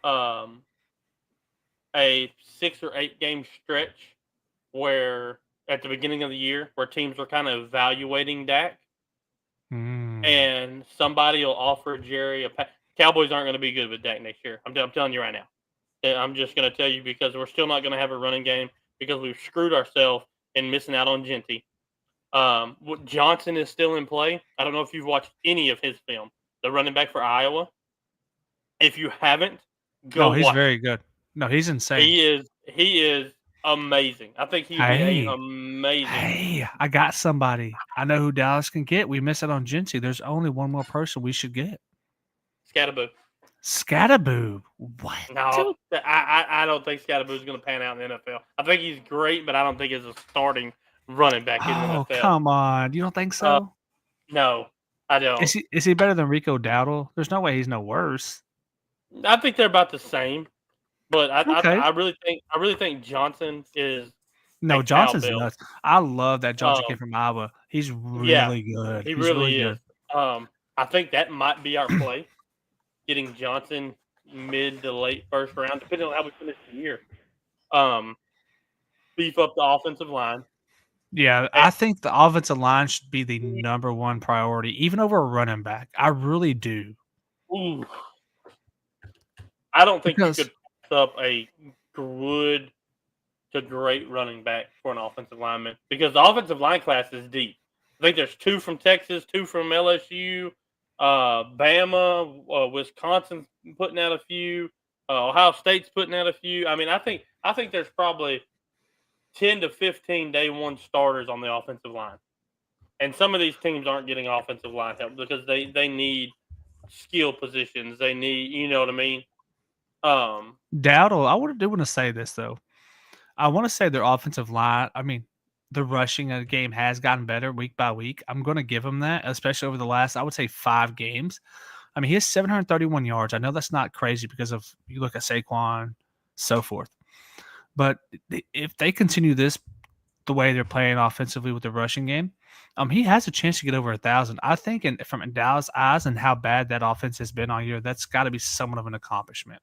a 6 or 8 game stretch where at the beginning of the year where teams are kind of evaluating Dak, and somebody will offer Jerry a pass. Cowboys aren't going to be good with Dak next year. I'm telling you right now. I'm just going to tell you because we're still not going to have a running game because we've screwed ourselves in missing out on Genty. Johnson is still in play. I don't know if you've watched any of his film. The running back for Iowa. If you haven't, go watch. He's very good. No, he's insane. He is amazing. I think he's amazing. Hey, I got somebody. I know who Dallas can get. We miss it on Genty. There's only one more person we should get. Scatterboo. What? No, I don't think Scatterboo's going to pan out in the NFL. I think he's great, but I don't think he's a starting running back in the NFL. Oh, come on. You don't think so? No, I don't. Is he better than Rico Dowdle? There's no way he's no worse. I think they're about the same, but I really think Johnson is. No, Johnson's nuts. I love that Johnson came from Iowa. He's really good. He really is. Good. I think that might be our play. Getting Johnson mid to late first round, depending on how we finish the year. Beef up the offensive line. Yeah, I think the offensive line should be the number one priority, even over a running back. I really do. Ooh. I don't think you could pass up a good to great running back for an offensive lineman because the offensive line class is deep. I think there's 2 from Texas, 2 from LSU. Bama, Wisconsin's putting out a few. Ohio State's putting out a few. I mean, I think there's probably 10 to 15 day one starters on the offensive line, and some of these teams aren't getting offensive line help because they need skill positions. They need, you know what I mean. Dowdle, I do want to say this though. I want to say their offensive line. I mean, the rushing of the game has gotten better week by week. I'm going to give him that, especially over the last, I would say, 5 games. I mean, he has 731 yards. I know that's not crazy because of you look at Saquon, so forth. But if they continue this the way they're playing offensively with the rushing game, he has a chance to get over 1,000. I think from Dallas' eyes and how bad that offense has been all year, that's got to be somewhat of an accomplishment.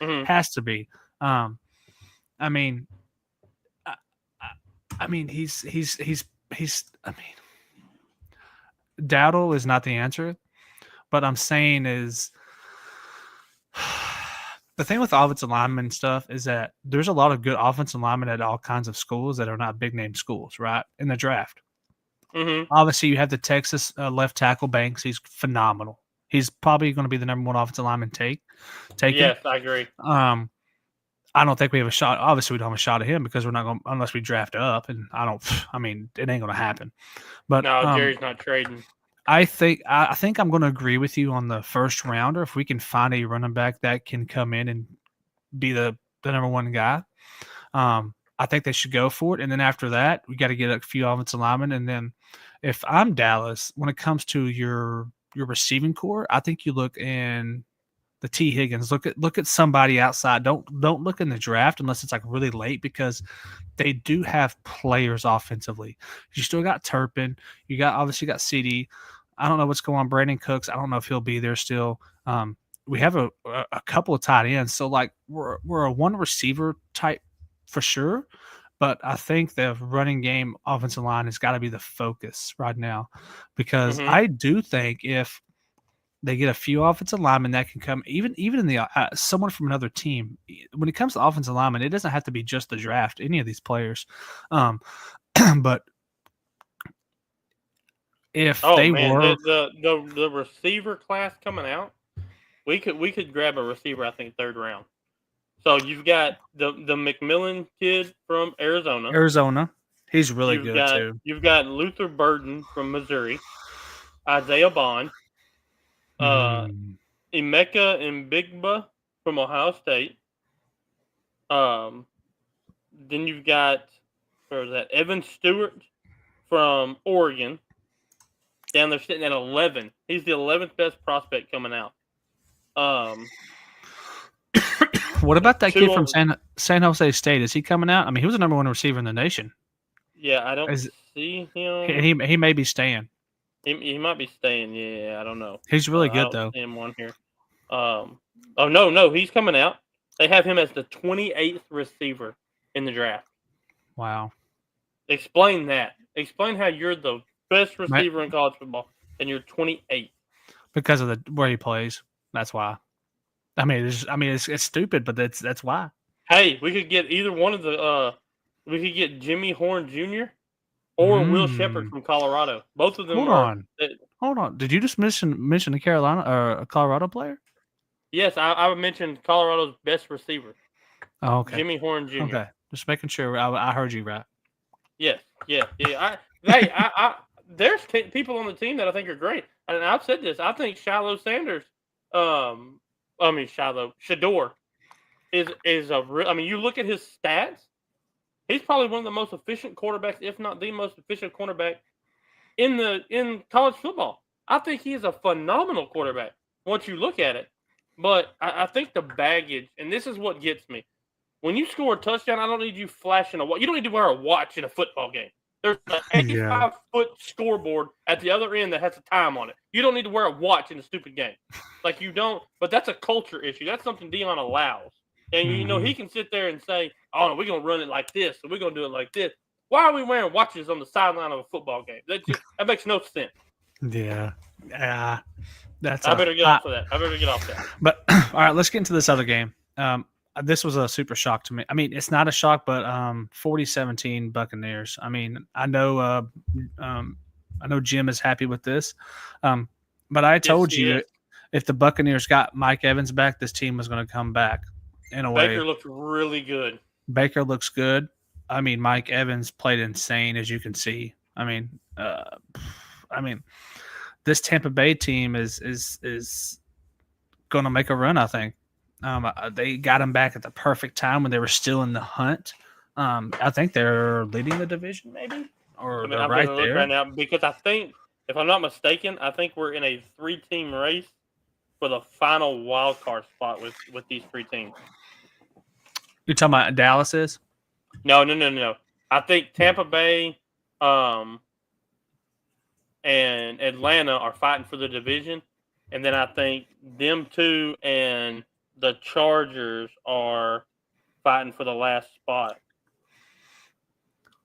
Mm-hmm. Has to be. I mean, he's. I mean, Dowdle is not the answer, but I'm saying is the thing with offensive linemen stuff is that there's a lot of good offensive linemen at all kinds of schools that are not big name schools, right? In the draft, obviously you have the Texas left tackle Banks. He's phenomenal. He's probably going to be the number 1 offensive lineman taken. Yes, I agree. I don't think we have a shot. Obviously, we don't have a shot at him because we're not going unless we draft up. And I mean, it ain't going to happen. But no, Jerry's not trading. I think I'm going to agree with you on the first rounder. If we can find a running back that can come in and be the number one guy, I think they should go for it. And then after that, we got to get a few offensive linemen. And then if I'm Dallas, when it comes to your receiving core, I think you look in the T. Higgins. Look at somebody outside. Don't look in the draft unless it's like really late, because they do have players offensively. You still got Turpin. You obviously got CD. I don't know what's going on. Brandon Cooks, I don't know if he'll be there still. We have a couple of tight ends. So like we're a one receiver type for sure. But I think the running game offensive line has got to be the focus right now, because I do think if they get a few offensive linemen that can come, even in the someone from another team. When it comes to offensive linemen, it doesn't have to be just the draft. Any of these players, but if the receiver class coming out, we could grab a receiver. I think third round. So you've got the McMillan kid from Arizona. He's really good too. You've got Luther Burden from Missouri, Isaiah Bond. Emeka Mbigba from Ohio State. Then you've got Evan Stewart from Oregon. Down there sitting at 11. He's the 11th best prospect coming out. What about that kid from San Jose State? Is he coming out? I mean, he was the number one receiver in the nation. Yeah, I don't see him. He may be staying. He might be staying. Yeah, I don't know. He's really good, though. See him on here. No, he's coming out. They have him as the 28th receiver in the draft. Wow. Explain that. Explain how you're the best receiver in college football and you're 28th. Because of where he plays. That's why. I mean, it's stupid, but that's why. Hey, we could get either one of the. We could get Jimmy Horn Jr. or Will Shepard from Colorado. Both of them. Hold on. Did you just mention a Colorado player? Yes, I mentioned Colorado's best receiver. Oh, okay. Jimmy Horn Jr. Okay, just making sure I heard you right. Yes, yeah. There's people on the team that I think are great, and I've said this. I think Shador is a real. I mean, you look at his stats. He's probably one of the most efficient quarterbacks, if not the most efficient quarterback in college football. I think he is a phenomenal quarterback once you look at it. But I think the baggage, and this is what gets me. When you score a touchdown, I don't need you flashing a watch. You don't need to wear a watch in a football game. There's an 85-foot scoreboard at the other end that has a time on it. You don't need to wear a watch in a stupid game. Like, you don't. But that's a culture issue. That's something Dion allows. And, he can sit there and say, oh, no, we're going to run it like this, and we're going to do it like this. Why are we wearing watches on the sideline of a football game? That makes no sense. Yeah. I better get off of that. But, all right, let's get into this other game. This was a super shock to me. I mean, it's not a shock, but 40-17 Buccaneers. I mean, I know Jim is happy with this, but I told you if the Buccaneers got Mike Evans back, this team was going to come back in a way. Baker looked really good. Baker looks good. I mean, Mike Evans played insane, as you can see. I mean, this Tampa Bay team is going to make a run, I think. They got him back at the perfect time when they were still in the hunt. I think they're leading the division, maybe, or they're right there right now, because I think, if I'm not mistaken, I think we're in a 3-team race for the final wild card spot with these 3 teams. You're talking about Dallas is? No. I think Tampa Bay, and Atlanta are fighting for the division, and then I think them two and the Chargers are fighting for the last spot.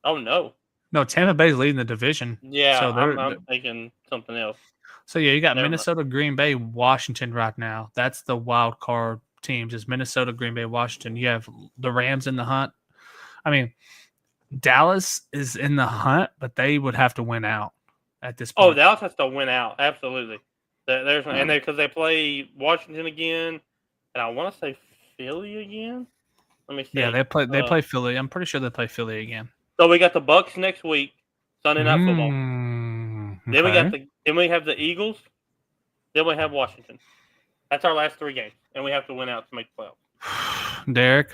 Oh, no. No, Tampa Bay's leading the division. Yeah, so I'm thinking something else. So, yeah, you got Minnesota, Green Bay, Washington right now. That's the wild card teams. It's Minnesota, Green Bay, Washington. You have the Rams in the hunt. I mean, Dallas is in the hunt, but they would have to win out at this point. Oh, Dallas has to win out. Absolutely. Because they play Washington again. And I want to say Philly again. Let me see. Yeah, they play Philly. I'm pretty sure they play Philly again. So we got the Bucs next week, Sunday Night Football. Okay. Then we got the Then we have the Eagles. Then we have Washington. That's our last 3 games, and we have to win out to make the playoffs. Derek.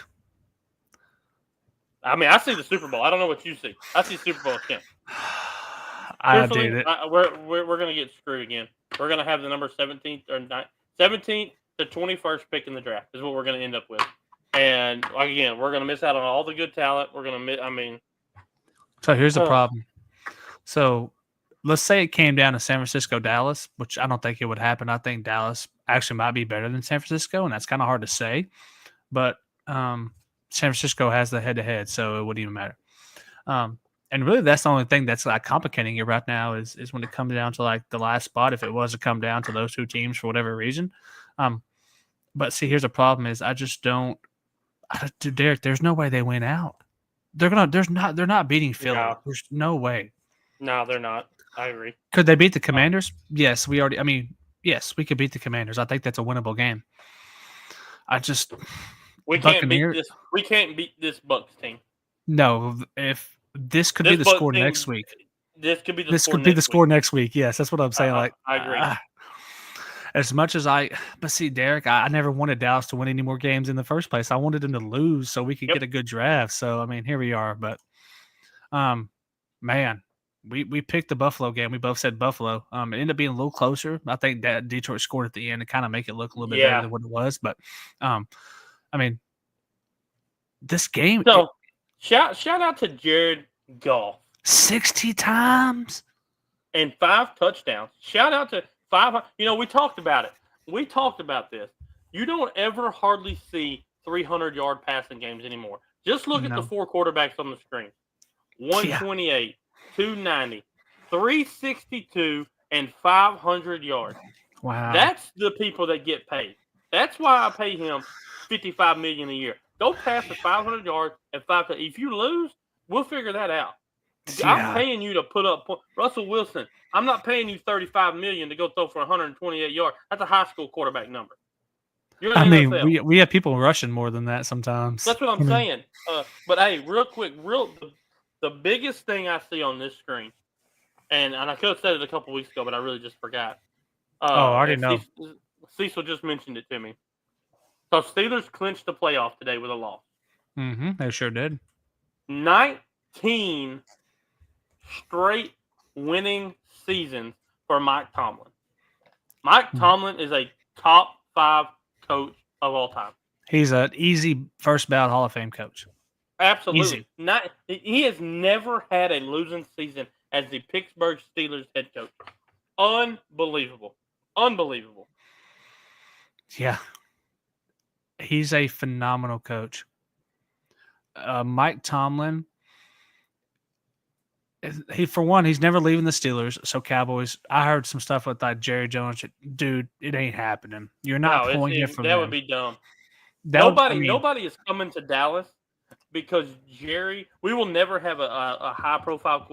I mean, I see the Super Bowl. I don't know what you see. I see Super Bowl champ. I did it. We're going to get screwed again. We're going to have the number 17th or 17th to 21st pick in the draft is what we're going to end up with. And again, we're going to miss out on all the good talent. We're going to miss. I mean, so here's the problem. So let's say it came down to San Francisco, Dallas, which I don't think it would happen. I think Dallas actually might be better than San Francisco, and that's kind of hard to say. But San Francisco has the head-to-head, so it wouldn't even matter. And really, that's the only thing that's like complicating it right now is when it comes down to like the last spot. If it was to come down to those 2 teams for whatever reason, but see, here's the problem: is I just don't. Derek, there's no way they win out. They're not beating Philly. No. There's no way. No, they're not. I agree. Could they beat the Commanders? Yes, yes, we could beat the Commanders. I think that's a winnable game. We can't beat this Bucs team. No, if this could be the score next week. This could be the score next week. Yes, that's what I'm saying. I agree. As much as but see, Derek, I never wanted Dallas to win any more games in the first place. I wanted them to lose so we could get a good draft. So I mean, here we are. But, man, we picked the Buffalo game. We both said Buffalo. It ended up being a little closer. I think that Detroit scored at the end to kind of make it look a little bit better than what it was. But, I mean, this game. So shout out to Jared Goff. 60 times and 5 touchdowns. Shout out to 5. We talked about it. We talked about this. You don't ever hardly see 300-yard passing games anymore. Just look at the 4 quarterbacks on the screen. 128, 290, 362, and 500 yards. Wow. That's the people that get paid. That's why I pay him $55 million a year. Go pass for 500 yards and 5. If you lose, we'll figure that out. Yeah. I'm paying you to put up Russell Wilson. I'm not paying you $35 million to go throw for 128 yards. That's a high school quarterback number. I mean, we have people rushing more than that sometimes. That's what I'm saying. But hey, real quick, the biggest thing I see on this screen, and I could have said it a couple weeks ago, but I really just forgot. I already know. Cecil just mentioned it to me. So Steelers clinched the playoff today with a loss. Mm-hmm. They sure did. 19 straight winning seasons for Mike Tomlin. Mike Tomlin is a top 5 coach of all time. He's an easy first ballot Hall of Fame coach. Absolutely. He has never had a losing season as the Pittsburgh Steelers head coach. Unbelievable. Yeah. He's a phenomenal coach. Mike Tomlin, he's never leaving the Steelers. So Cowboys, I heard some stuff with like Jerry Jones. Dude, it ain't happening. You're not pulling it from that them. would be dumb. Nobody is coming to Dallas because Jerry. We will never have a high profile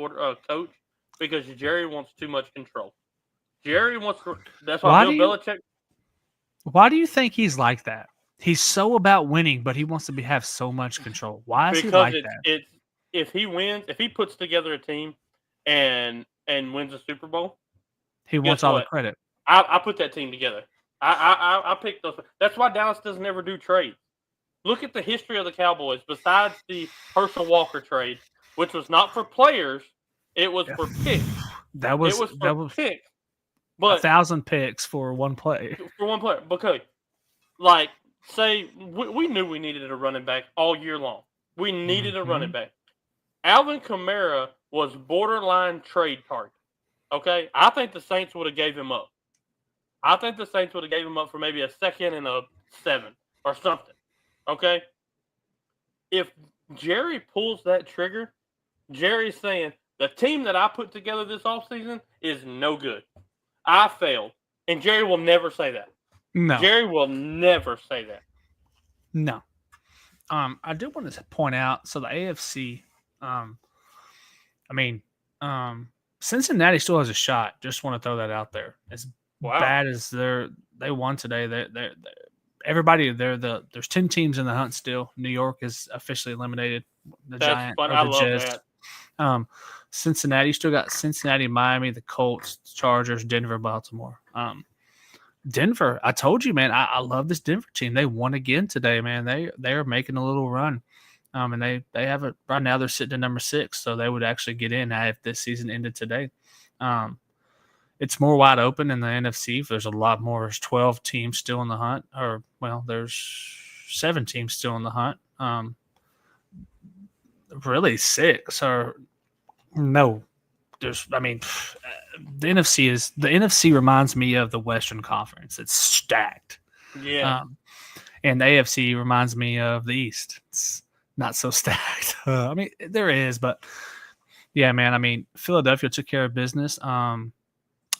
coach because Jerry wants too much control. Jerry wants. That's why Bill Belichick. Why do you think he's like that? He's so about winning, but he wants to have so much control. Why is he like that? If he wins, if he puts together a team and wins a Super Bowl, he wants all the credit. I put that team together. I picked those. That's why Dallas doesn't ever do trades. Look at the history of the Cowboys. Besides the Herschel Walker trade, which was not for players, it was for picks. That was picks. But 1,000 picks for one play. For one player, because say we knew we needed a running back all year long. We needed a running back. Alvin Kamara was borderline trade target. Okay, I think the Saints would have gave him up. I think the Saints would have gave him up for maybe a 2nd and a 7 or something. Okay, if Jerry pulls that trigger, Jerry's saying the team that I put together this offseason is no good. I failed, and Jerry will never say that. No, Jerry will never say that. No. I do want to point out, so the AFC, Cincinnati still has a shot. Just want to throw that out there. As bad as they won today, there's 10 teams in the hunt still. New York is officially eliminated. The That's Giants, fun. or I the love Jets. that. Cincinnati. You still got Cincinnati, Miami, the Colts, Chargers, Denver, Baltimore. Denver, I told you, man, I love this Denver team. They won again today, man. They are making a little run. And they have it right now. They're sitting at number 6, so they would actually get in if this season ended today. It's more wide open in the NFC. There's a lot more. There's 12 teams still in the hunt, there's 7 teams still in the hunt. Really 6 or no. The NFC reminds me of the Western Conference. It's stacked. Yeah. And the AFC reminds me of the East. It's not so stacked. There is, but yeah, man. Philadelphia took care of business.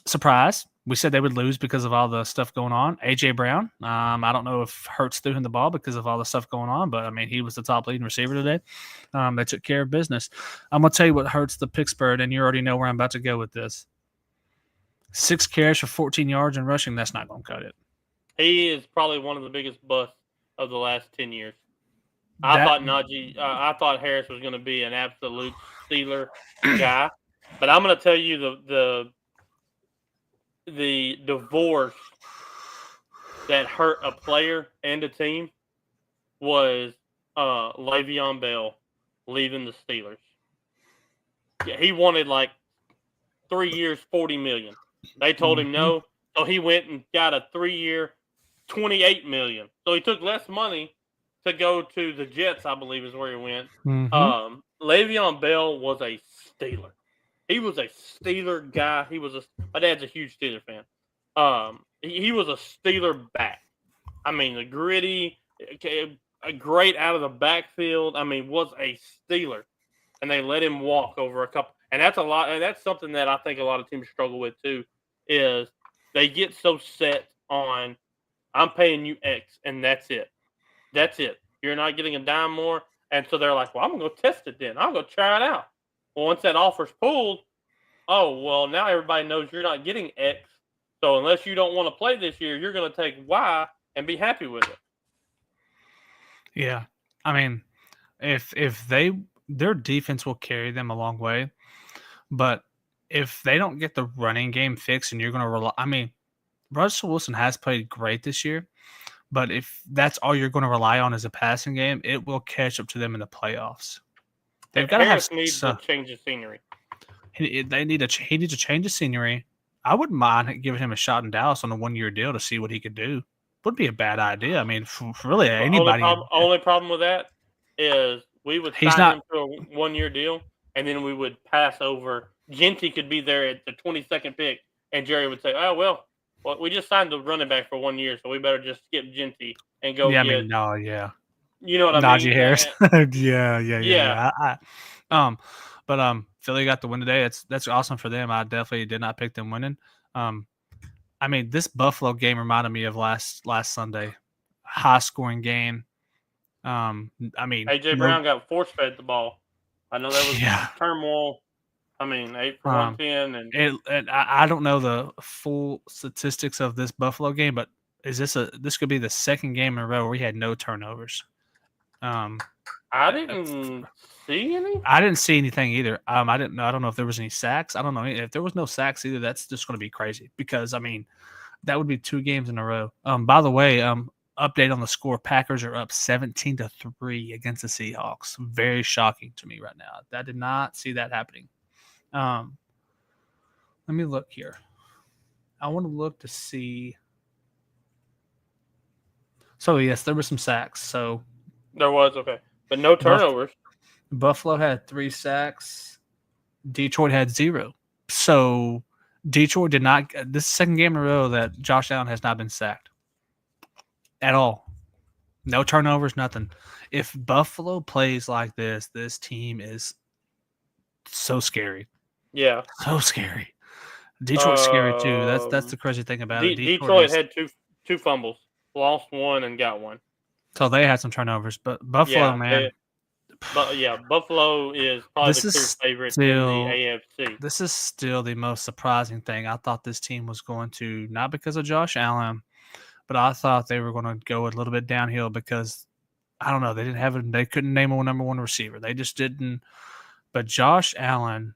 Surprise. We said they would lose because of all the stuff going on. A.J. Brown, I don't know if Hurts threw him the ball because of all the stuff going on, but, he was the top leading receiver today. They took care of business. I'm going to tell you what hurts the Pittsburgh, and you already know where I'm about to go with this. 6 carries for 14 yards and rushing, that's not going to cut it. He is probably one of the biggest busts of the last 10 years. I thought Harris was going to be an absolute Steeler guy, but I'm going to tell you the divorce that hurt a player and a team was Le'Veon Bell leaving the Steelers. Yeah, he wanted like 3 years, $40 million. They told him no, so he went and got a 3-year, $28 million. So he took less money to go to the Jets, I believe is where he went. Le'Veon Bell was a Steeler. He was a Steeler guy. My dad's a huge Steeler fan. He was a Steeler back. The gritty, a great out of the backfield. Was a Steeler, and they let him walk over a couple. And that's a lot. And that's something that I think a lot of teams struggle with too. Is they get so set on, I'm paying you X, and that's it. That's it. You're not getting a dime more, and so they're like, well, I'm gonna go test it then. I'm gonna try it out. Well, once that offer's pulled, now everybody knows you're not getting X. So unless you don't want to play this year, you're going to take Y and be happy with it. Yeah. If their defense will carry them a long way, but if they don't get the running game fixed and you're going to rely, Russell Wilson has played great this year, but if that's all you're going to rely on is a passing game, it will catch up to them in the playoffs. They've got to have to change the scenery. He needs to change the scenery. I wouldn't mind giving him a shot in Dallas on a 1-year deal to see what he could do. Wouldn't be a bad idea. For really anybody. Only problem with that is we would sign him to a 1-year deal, and then we would pass over. Genty could be there at the 22nd pick, and Jerry would say, "Oh well, we just signed the running back for 1 year, so we better just skip Genty and go get." You know what I mean? Najee Harris. Yeah. But Philly got the win today. That's awesome for them. I definitely did not pick them winning. This Buffalo game reminded me of last Sunday. High scoring game. AJ Brown got force fed the ball. I know that was turmoil. 8 for 110, and I don't know the full statistics of this Buffalo game, but this could be the second game in a row where we had no turnovers. I didn't see any. I didn't see anything either. I didn't know. I don't know if there was any sacks. I don't know if there was no sacks either. That's just going to be crazy because that would be 2 games in a row. By the way, update on the score: Packers are up 17-3 against the Seahawks. Very shocking to me right now. I did not see that happening. Let me look here. I want to look to see. So yes, there were some sacks. So there was but no turnovers. Buffalo had 3 sacks. Detroit had 0. So Detroit did not. This is the second game in a row that Josh Allen has not been sacked at all. No turnovers, nothing. If Buffalo plays like this team is so scary. Yeah, so scary. Detroit's scary too. That's the crazy thing about it. Detroit had two fumbles, lost 1 and got 1. So they had some turnovers, but Buffalo, Buffalo is probably the clear favorite in the AFC. This is still the most surprising thing. I thought this team was going to, not because of Josh Allen, but I thought they were going to go a little bit downhill because I don't know. They couldn't name a number 1 receiver. They just didn't. But Josh Allen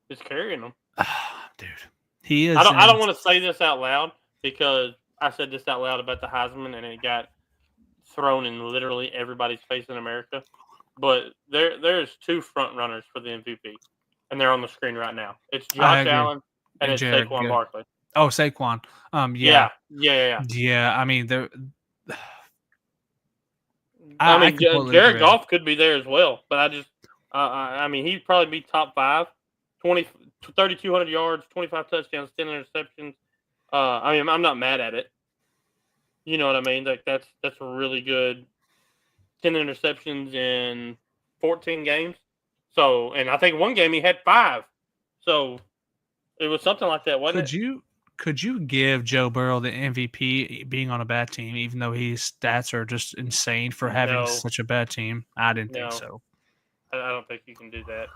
is carrying them. Dude, he is. I don't want to say this out loud because I said this out loud about the Heisman and it got thrown in literally everybody's face in America. But there's 2 front runners for the MVP, and they're on the screen right now. It's Josh Allen and it's Jared, Saquon Barkley. Oh, Saquon. Yeah. Yeah, I mean, they're. I mean, Jared Goff could be there as well, but I mean, he'd probably be top 5, 3,200 yards, 25 touchdowns, 10 interceptions. I mean, I'm not mad at it. You know what I mean? Like that's really good. 10 interceptions in 14 games. So, and I think one game he had 5. So, it was something like that, wasn't it? Could you give Joe Burrow the MVP being on a bad team, even though his stats are just insane for having such a bad team? I didn't think so. I don't think you can do that.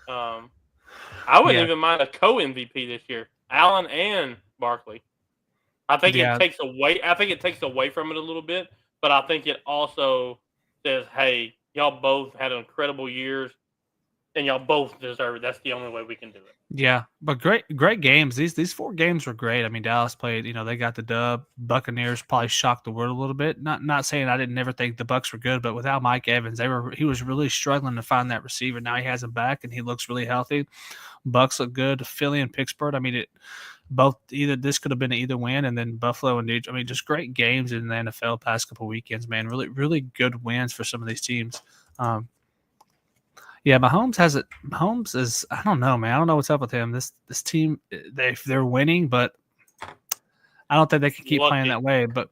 I wouldn't even mind a co-MVP this year, Allen and Barkley. I think it takes away. I think it takes away from it a little bit, but I think it also says, "Hey, y'all both had incredible years, and y'all both deserve it. That's the only way we can do it." Yeah, but great games. These 4 games were great. I mean, Dallas played. They got the dub. Buccaneers probably shocked the world a little bit. Not saying I didn't never think the Bucs were good, but without Mike Evans, he was really struggling to find that receiver. Now he has him back, and he looks really healthy. Bucs look good. Philly and Pittsburgh. I mean, this could have been either win, and then Buffalo and Detroit. I mean, just great games in the NFL past couple weekends, man. Really, really good wins for some of these teams. Yeah, Mahomes has it. Mahomes is, I don't know, man. I don't know what's up with him. This team, they're winning, but I don't think they can keep playing that way. But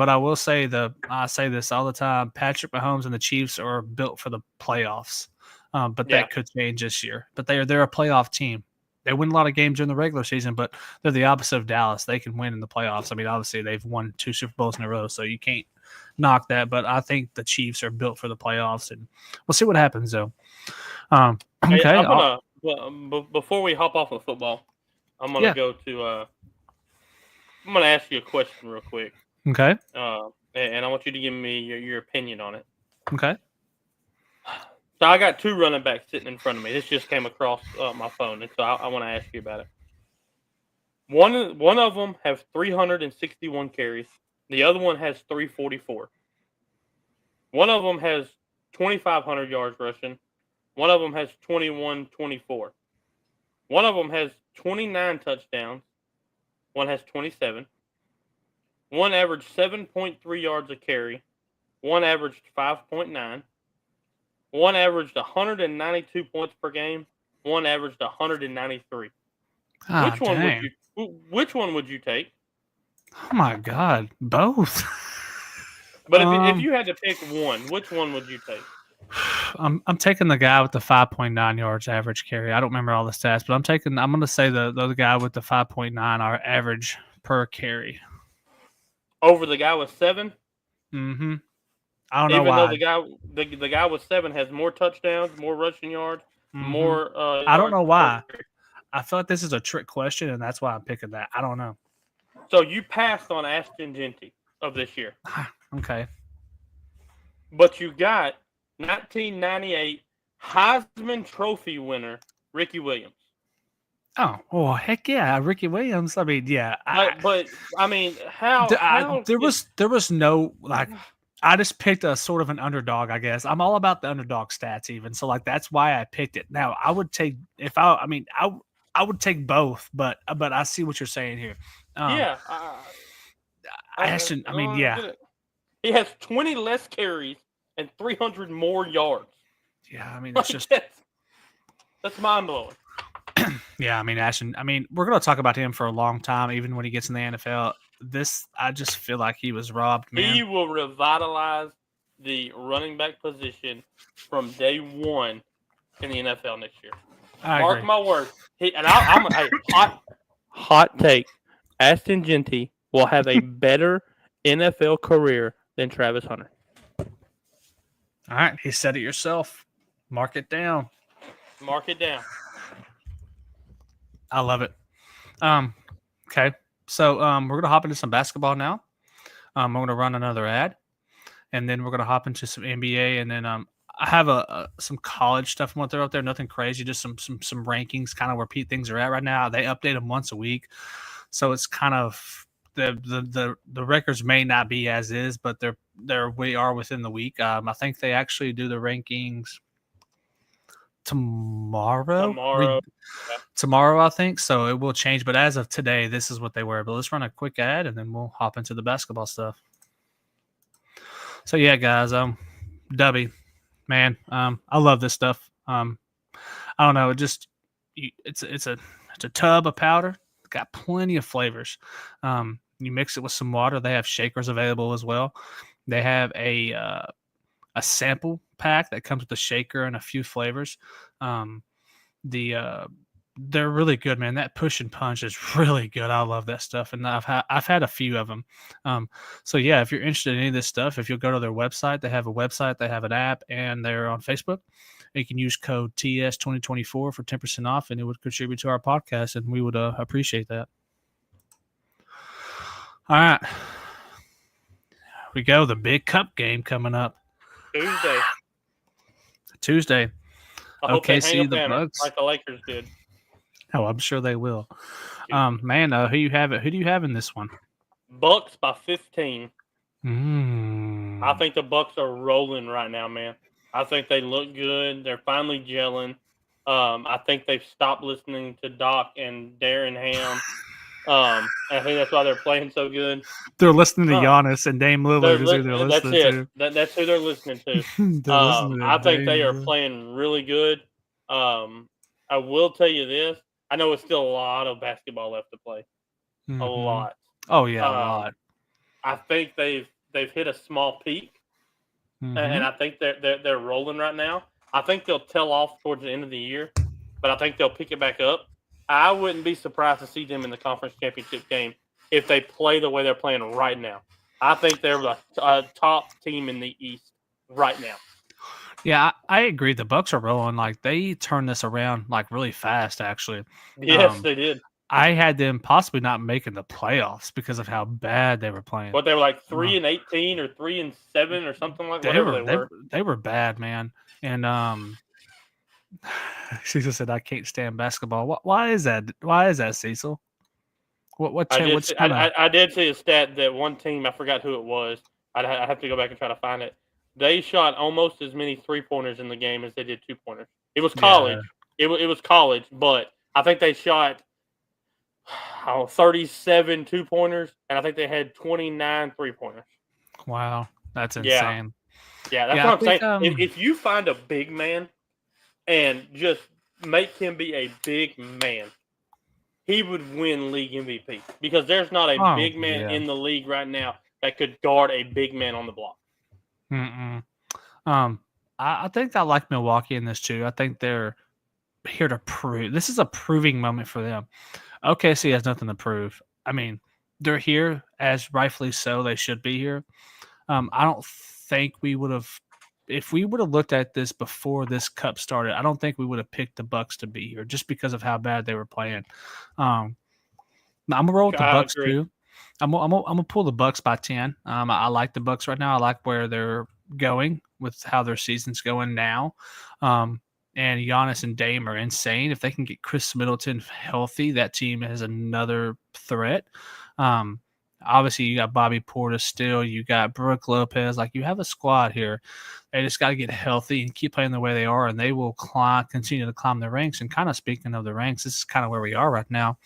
I will say I say this all the time. Patrick Mahomes and the Chiefs are built for the playoffs. But that could change this year. But they're a playoff team. They win a lot of games during the regular season, but they're the opposite of Dallas. They can win in the playoffs. I mean, obviously they've won 2 Super Bowls in a row, so you can't knock that. But I think the Chiefs are built for the playoffs, and we'll see what happens though. Okay. Hey, before we hop off of football, I'm gonna go to. I'm gonna ask you a question real quick. Okay. And I want you to give me your opinion on it. Okay. So I got 2 running backs sitting in front of me. This just came across my phone, and so I want to ask you about it. One of them has 361 carries. The other one has 344. One of them has 2,500 yards rushing. One of them has 21-24. One of them has 29 touchdowns. One has 27. One averaged 7.3 yards a carry. One averaged 5.9. One averaged 192 points per game. One averaged 193. Which one would you take? Oh my God, both. But if you had to pick one, which one would you take? I'm taking the guy with the 5.9 yards average carry. I don't remember all the stats, but I'm going to say the guy with the 5.9 average per carry over the guy with 7. Mm-hmm. I don't know why. Even though the guy with 7 has more touchdowns, more rushing yards, more. I don't know why. I feel like this is a trick question, and that's why I'm picking that. I don't know. So you passed on Ashton Genty of this year. Okay. But you got 1998 Heisman Trophy winner Ricky Williams. Oh, heck yeah, Ricky Williams. I mean, yeah. But I mean, how there was no like. I just picked a sort of an underdog, I guess. I'm all about the underdog stats, even so. Like that's why I picked it. Now I would take I would take both, but I see what you're saying here. Ashton. I mean, yeah. He has 20 less carries and 300 more yards. Yeah, I mean, it's just that's mind blowing. Yeah, I mean, Ashton. I mean, we're going to talk about him for a long time, even when he gets in the NFL. I just feel like he was robbed, man. He will revitalize the running back position from day one in the NFL next year. Mark my words. I'm hot take. Ashton Genty will have a better NFL career than Travis Hunter. All right, he said it yourself. Mark it down. Mark it down. I love it. Okay, so we're gonna hop into some basketball now. I'm gonna run another ad, and then we're gonna hop into some NBA, and then I have some college stuff I want to throw out there. Nothing crazy, just some rankings, kind of where things are at right now. They update them once a week, so it's kind of the records may not be as is, but we are within the week. I think they actually do the rankings tomorrow. Tomorrow, I think. So it will change. But as of today, this is what they were. But let's run a quick ad and then we'll hop into the basketball stuff. So yeah, guys, Dubby, man, I love this stuff. I don't know, it's a tub of powder. Got plenty of flavors. You mix it with some water. They have shakers available as well. They have a sample pack that comes with a shaker and a few flavors. They're really good, man. That push and punch is really good. I love that stuff, and I've had a few of them. So yeah, if you're interested in any of this stuff, if you'll go to their website, they have a website, they have an app, and they're on Facebook. You can use code TS2024 for 10% off, and it would contribute to our podcast, and we would appreciate that. All right, we go. The big cup game coming up Tuesday. I hope they hang OKC, a the banner Bucks, like the Lakers did. Oh, I'm sure they will. Man, who you have it? Who do you have in this one? Bucks by 15. I think the Bucks are rolling right now, man. I think they look good. They're finally gelling. I think they've stopped listening to Doc and Darren Ham. I think that's why they're playing so good. They're listening to Giannis and Dame Lillard is who they're listening to. That's who they're listening to. I think they are playing really good. I will tell you this. I know it's still a lot of basketball left to play. A lot. Oh yeah, a lot. I think they've hit a small peak, and I think they're rolling right now. I think they'll tail off towards the end of the year, but I think they'll pick it back up. I wouldn't be surprised to see them in the conference championship game if they play the way they're playing right now. I think they're a top team in the East right now. Yeah, I agree. The Bucks are rolling. Like, they turned this around like really fast, actually. Yes, they did. I had them possibly not making the playoffs because of how bad they were playing. But they were like 3-18 or 3-7 or something like that. They were bad, man. And Cecil said, "I can't stand basketball." Why is that? Why is that, Cecil? I did see a stat that one team, I forgot who it was. I have to go back and try to find it. They shot almost as many 3-pointers in the game as they did 2-pointers. It was college. Yeah. It was college, but I think they shot 37 2-pointers, and I think they had 29 3-pointers. Wow, that's insane. Yeah, that's what I'm saying. If you find a big man and just make him be a big man, he would win league MVP because there's not a big man in the league right now that could guard a big man on the block. I think I like Milwaukee in this too. I think they're here to prove. This is a proving moment for them. OKC has nothing to prove. I mean, they're here as rightfully so. They should be here. I don't think we would have, if we would have looked at this before this cup started, I don't think we would have picked the Bucks to be here just because of how bad they were playing. I'm gonna roll with the Bucks too. I'm gonna pull the Bucks by 10. I like the Bucks right now. I like where they're going with how their season's going now. And Giannis and Dame are insane. If they can get Chris Middleton healthy, that team has another threat. Obviously, you got Bobby Portis still. You got Brook Lopez. Like, you have a squad here. They just got to get healthy and keep playing the way they are, and they will continue to climb the ranks. And kind of speaking of the ranks, this is kind of where we are right now.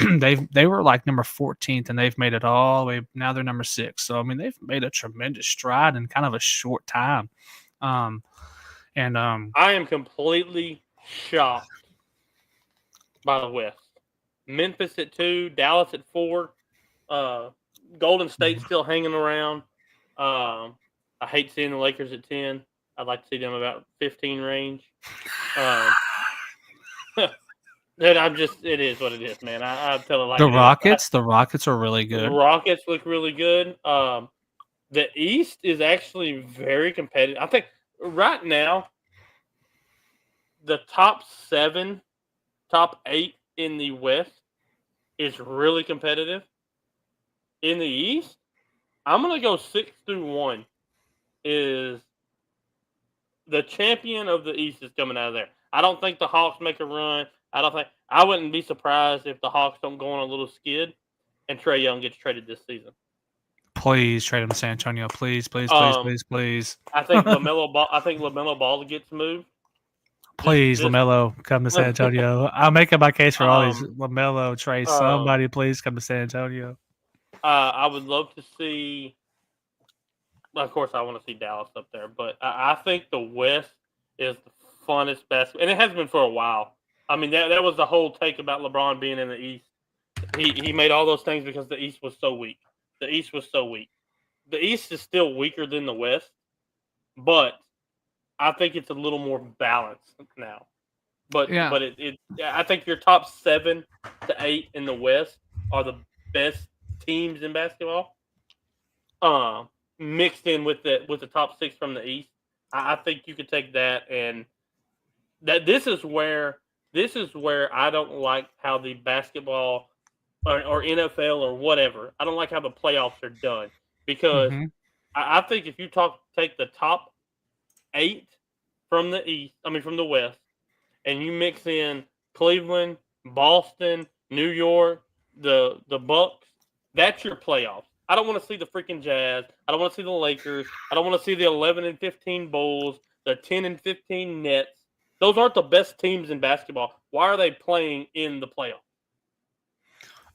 They were like number 14th, and they've made it all the way. Now they're number 6. So, I mean, they've made a tremendous stride in kind of a short time. I am completely shocked by the West. Memphis at 2, Dallas at 4, Golden State still hanging around. I hate seeing the Lakers at 10. I'd like to see them about 15 range. It is what it is, man. I tell it like the Rockets. The Rockets are really good. The Rockets look really good. The East is actually very competitive. I think right now, the top 7, top 8 in the West is really competitive. In the East, I'm going to go 6 through 1 is the champion of the East is coming out of there. I don't think the Hawks make a run. I wouldn't be surprised if the Hawks don't go on a little skid and Trae Young gets traded this season. Please trade him to San Antonio. Please. I think LaMelo Ball gets moved. Please, LaMelo, come to San Antonio. I'm making my case for all these. LaMelo, Trae, somebody please come to San Antonio. I would love to see. Of course, I want to see Dallas up there, but I think the West is the funnest basketball, and it has been for a while. I mean, that was the whole take about LeBron being in the East. He made all those things because the East was so weak. The East was so weak. The East is still weaker than the West, but I think it's a little more balanced now. But I think your top 7 to 8 in the West are the best teams in basketball. Mixed in with the top 6 from the East, I think you could take that, and that this is where I don't like how the basketball or NFL or whatever. I don't like how the playoffs are done because I think if you take the top 8 from the East, from the West, and you mix in Cleveland, Boston, New York, the Bucks, that's your playoffs. I don't want to see the freaking Jazz. I don't want to see the Lakers. I don't want to see the 11-15 Bulls, the 10-15 Nets. Those aren't the best teams in basketball. Why are they playing in the playoffs?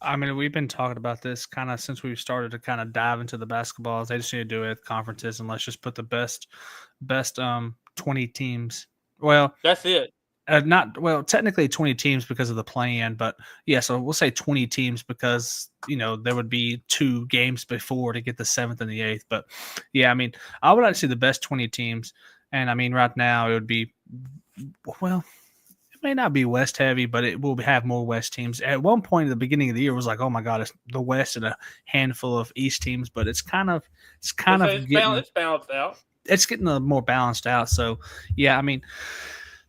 I mean, we've been talking about this kind of since we started to kind of dive into the basketballs. They just need to do it at conferences, and let's just put the best 20 teams. Well, that's it. Technically 20 teams because of the play-in, but yeah, so we'll say 20 teams because, there would be 2 games before to get the 7th and the 8th. But yeah, I mean, I would like to see the best 20 teams. And I mean, right now it would be, it may not be West heavy, but it will have more West teams. At one point at the beginning of the year, it was like, oh my God, it's the West and a handful of East teams, but it's balanced out. It's getting more balanced out. So yeah, I mean,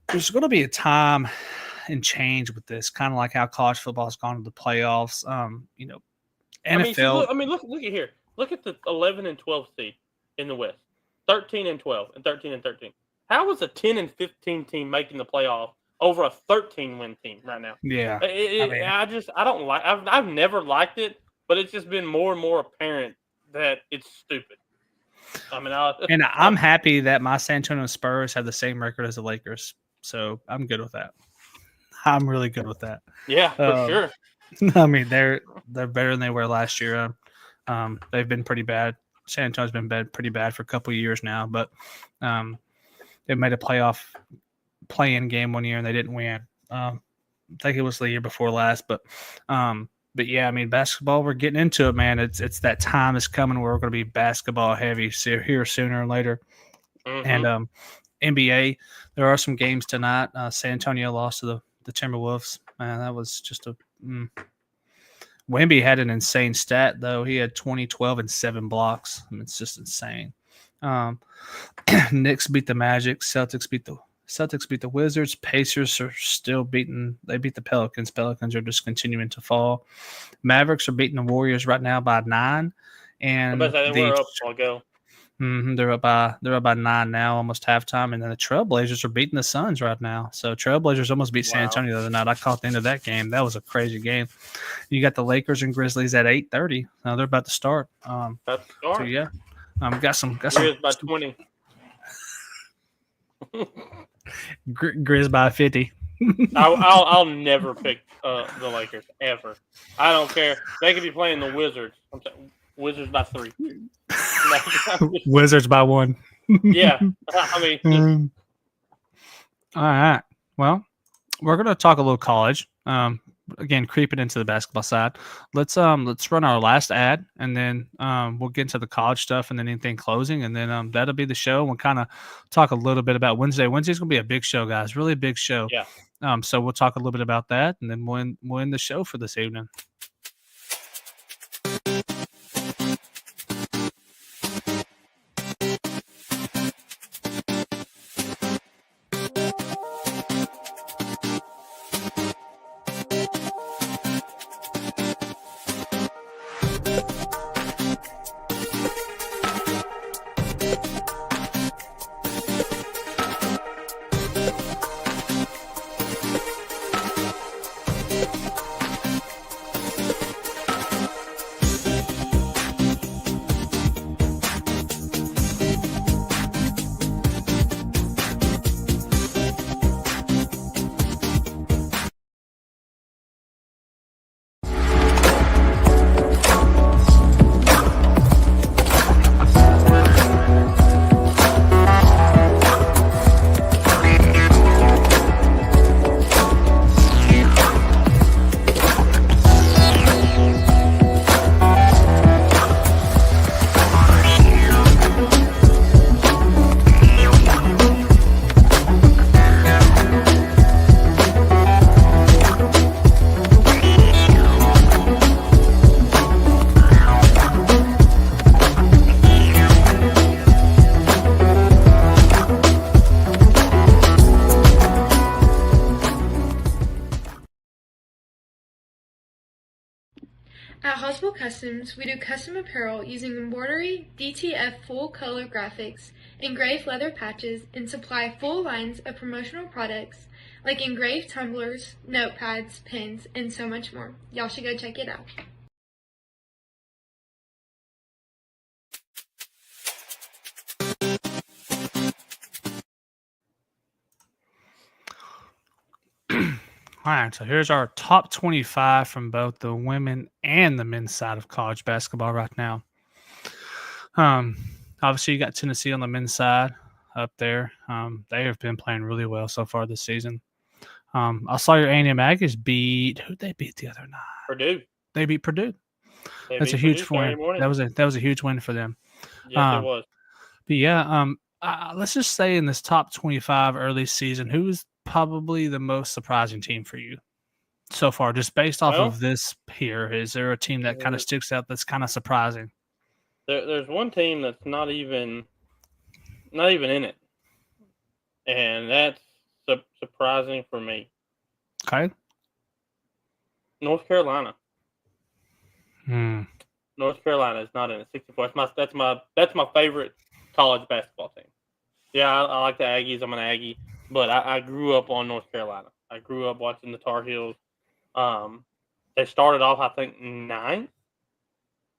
there's going to be a time and change with this, kind of like how college football has gone to the playoffs. NFL. Look at here. Look at the 11 and 12 seed in the West, 13 and 12, and 13 and 13. How is a 10 and 15 team making the playoff over a 13-win team right now? Yeah, I've never liked it, but it's just been more and more apparent that it's stupid. I'm happy that my San Antonio Spurs have the same record as the Lakers. So I'm good with that. I'm really good with that. Yeah, for sure. I mean, they're better than they were last year. They've been pretty bad. San Antonio's been pretty bad for a couple of years now, but they made a play-in game one year and they didn't win. I think it was the year before last, but yeah, I mean, basketball, we're getting into it, man. It's that time is coming where we're going to be basketball heavy here sooner or later. And NBA, there are some games tonight. San Antonio lost to the Timberwolves. Man, that was just Wemby had an insane stat, though. He had 20, 12, and 7 blocks. I mean, it's just insane. Knicks beat the Magic. Celtics beat the Wizards. Pacers are still beating. They beat the Pelicans. Pelicans are just continuing to fall. Mavericks are beating the Warriors right now by 9. And we're up. I'll go. They're up by 9 now, almost halftime, and then the Trailblazers are beating the Suns right now. So Trailblazers almost beat San Antonio the other night. I caught the end of that game. That was a crazy game. You got the Lakers and Grizzlies at 8:30. Now they're about to start. So yeah, got some. Grizz by 20. Grizz by 50. I'll never pick the Lakers ever. I don't care. They could be playing the Wizards. I'm saying Wizards by 3. Wizards by 1. Yeah, I mean. All right. Well, we're going to talk a little college. Again, creeping into the basketball side. Let's run our last ad, and then we'll get into the college stuff, and then anything closing, and then that'll be the show. We'll kind of talk a little bit about Wednesday. Wednesday's going to be a big show, guys. Really big show. Yeah. So we'll talk a little bit about that, and then we'll end the show for this evening. At Hospital Customs, we do custom apparel using embroidery, DTF full color graphics, engraved leather patches, and supply full lines of promotional products like engraved tumblers, notepads, pins, and so much more. Y'all should go check it out. All right, so here's our top 25 from both the women and the men's side of college basketball right now. Obviously, you got Tennessee on the men's side up there. They have been playing really well so far this season. I saw your A&M Aggies beat. Who'd they beat the other night? Purdue. They beat Purdue. That's a beat huge Purdue win. That was a huge win for them. Yes, it was. But yeah, let's just say in this top 25 early season, who is probably the most surprising team for you so far, just based off of this here? Is there a team that kind of sticks out that's kind of surprising? There's one team that's not even in it, and that's surprising for me. Okay. North Carolina. Hmm. North Carolina is not in it. 64. That's my favorite college basketball team. Yeah, I like the Aggies. I'm an Aggie, but I grew up on North Carolina. I grew up watching the Tar Heels. They started off, I think, 9th,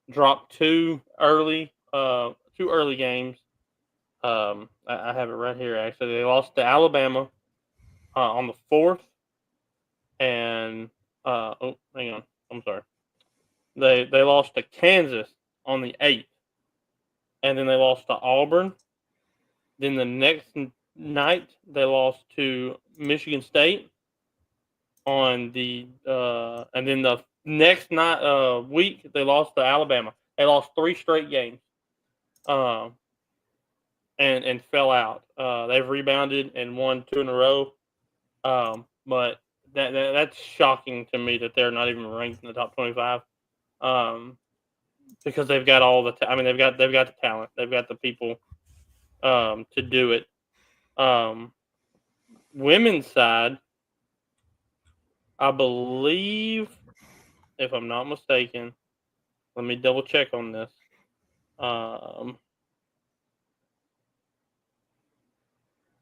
dropped two early games. I have it right here. Actually, they lost to Alabama on the 4th, and hang on, I'm sorry. They lost to Kansas on the 8th, and then they lost to Auburn. Then the next night they lost to Michigan State on the and then the next week they lost to Alabama. They lost 3 straight games, and fell out. They've rebounded and won 2 in a row, but that's shocking to me that they're not even ranked in the top 25. Because they've got all the they've got the talent, they've got the people to do it. Women's side, I believe, if I'm not mistaken, let me double check on this.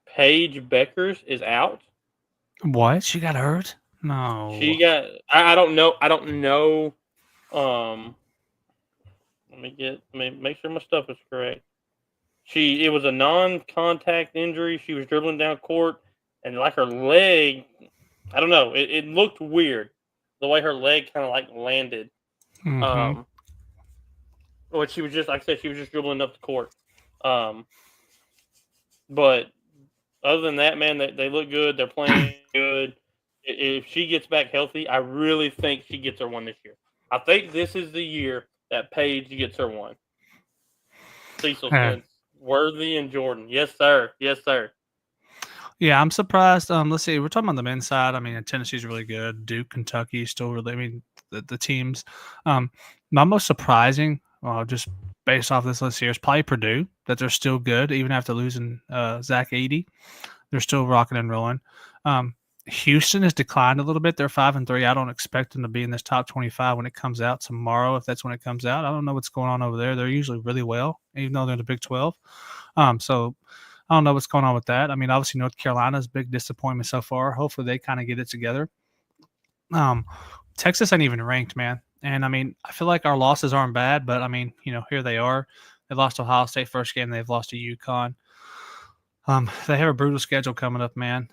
Paige Beckers is out. What? She got hurt? No. She got. I don't know. Let me make sure my stuff is correct. It was a non-contact injury. She was dribbling down court, and like her leg, I don't know. It looked weird, the way her leg kind of like landed. Mm-hmm. But she was just, like I said, she was just dribbling up the court. But other than that, man, they look good. They're playing good. If she gets back healthy, I really think she gets her one this year. I think this is the year that Paige gets her one. Cecil Spence, Worthy, and Jordan. Yes, sir. Yes, sir. Yeah, I'm surprised. Let's see. We're talking about the men's side. I mean, Tennessee's really good. Duke, Kentucky, still really. I mean, the teams. My most surprising, just based off this list here, is probably Purdue. That they're still good even after losing Zach Edey. They're still rocking and rolling. Houston has declined a little bit. They're 5-3. I don't expect them to be in this top 25 when it comes out tomorrow. If that's when it comes out, I don't know what's going on over there. They're usually really well, even though they're in the Big 12. So I don't know what's going on with that. I mean, obviously North Carolina's big disappointment so far. Hopefully they kind of get it together. Texas ain't even ranked, man. And I mean, I feel like our losses aren't bad, but I mean, here they are. They lost to Ohio State first game. They've lost to UConn. They have a brutal schedule coming up, man.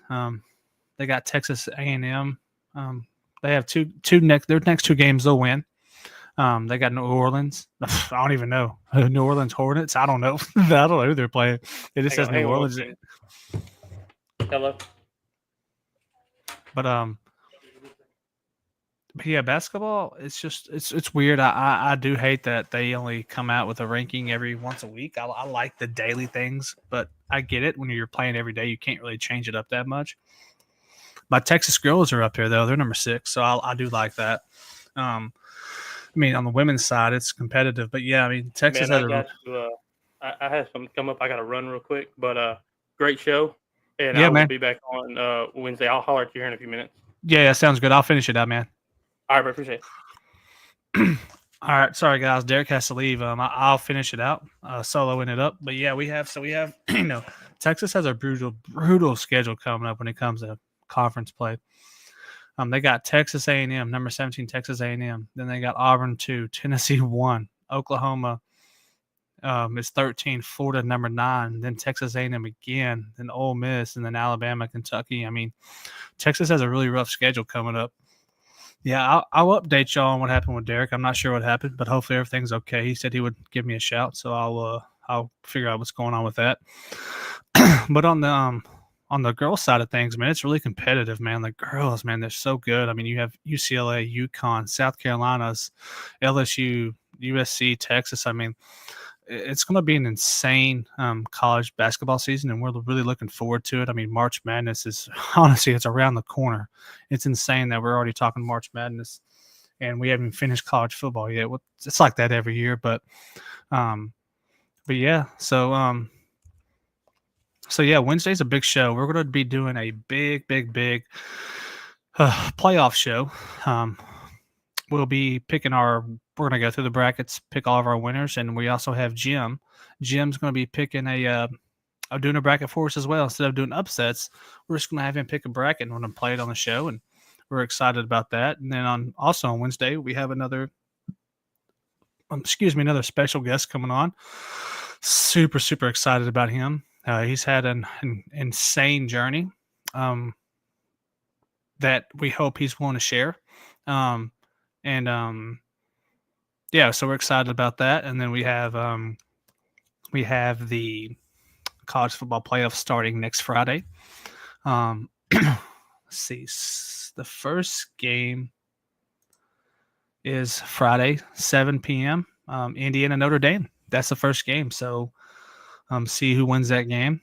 They got Texas A&M. They have their next 2 games they'll win. They got New Orleans. I don't even know. New Orleans Hornets. I don't know. I don't know who they're playing. It just says New Orleans. Hello. But yeah, basketball. It's weird. I do hate that they only come out with a ranking every once a week. I like the daily things, but I get it. When you're playing every day, you can't really change it up that much. My Texas girls are up here though. They're number 6, so I do like that. I mean, on the women's side, it's competitive, but yeah, I mean, Texas I had something come up. I got to run real quick, but great show, and I will be back on Wednesday. I'll holler at you here in a few minutes. Yeah, sounds good. I'll finish it up, man. All right, appreciate it. All right, sorry guys, Derek has to leave. I'll finish it out, soloing it up. But yeah, we have Texas has a brutal schedule coming up when it comes to conference play. They got Texas A&M, number 17, Texas A&M. Then they got Auburn 2, Tennessee 1, Oklahoma is 13, Florida number 9, then Texas A&M again, then Ole Miss, and then Alabama, Kentucky. I mean, Texas has a really rough schedule coming up. Yeah, I'll update y'all on what happened with Derek. I'm not sure what happened, but hopefully everything's okay. He said he would give me a shout, so I'll figure out what's going on with that. But on the girls' side of things, man, it's really competitive, man. The girls, man, they're so good. I mean, you have UCLA, UConn, South Carolina's, LSU, USC, Texas. I mean, it's going to be an insane college basketball season, and we're really looking forward to it. I mean, March Madness is honestly, it's around the corner. It's insane that we're already talking March Madness, and we haven't finished college football yet. It's like that every year, but yeah. So yeah, Wednesday's a big show. We're going to be doing a big playoff show. We'll be picking we're going to go through the brackets, pick all of our winners, and we also have Jim. Jim's going to be picking doing a bracket for us as well. Instead of doing upsets, we're just going to have him pick a bracket and we're going to play it on the show, and we're excited about that. And then also on Wednesday, we have another special guest coming on. Super excited about him. He's had an insane journey that we hope he's willing to share. Yeah, so we're excited about that. And then we have the college football playoffs starting next Friday. Let's see, the first game is Friday, 7 p.m. Indiana Notre Dame. That's the first game. So see who wins that game.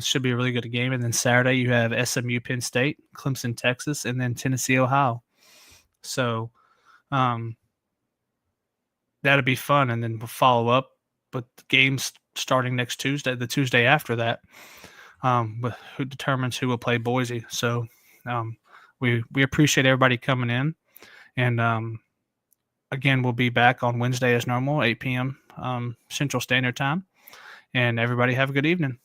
Should be a really good game. And then Saturday you have SMU Penn State, Clemson Texas, and then Tennessee Ohio. So that'll be fun. And then we'll follow up with games starting next Tuesday, the Tuesday after that, who determines who will play Boise. So we appreciate everybody coming in. And again, we'll be back on Wednesday as normal, 8 p.m. Central Standard Time. And everybody have a good evening.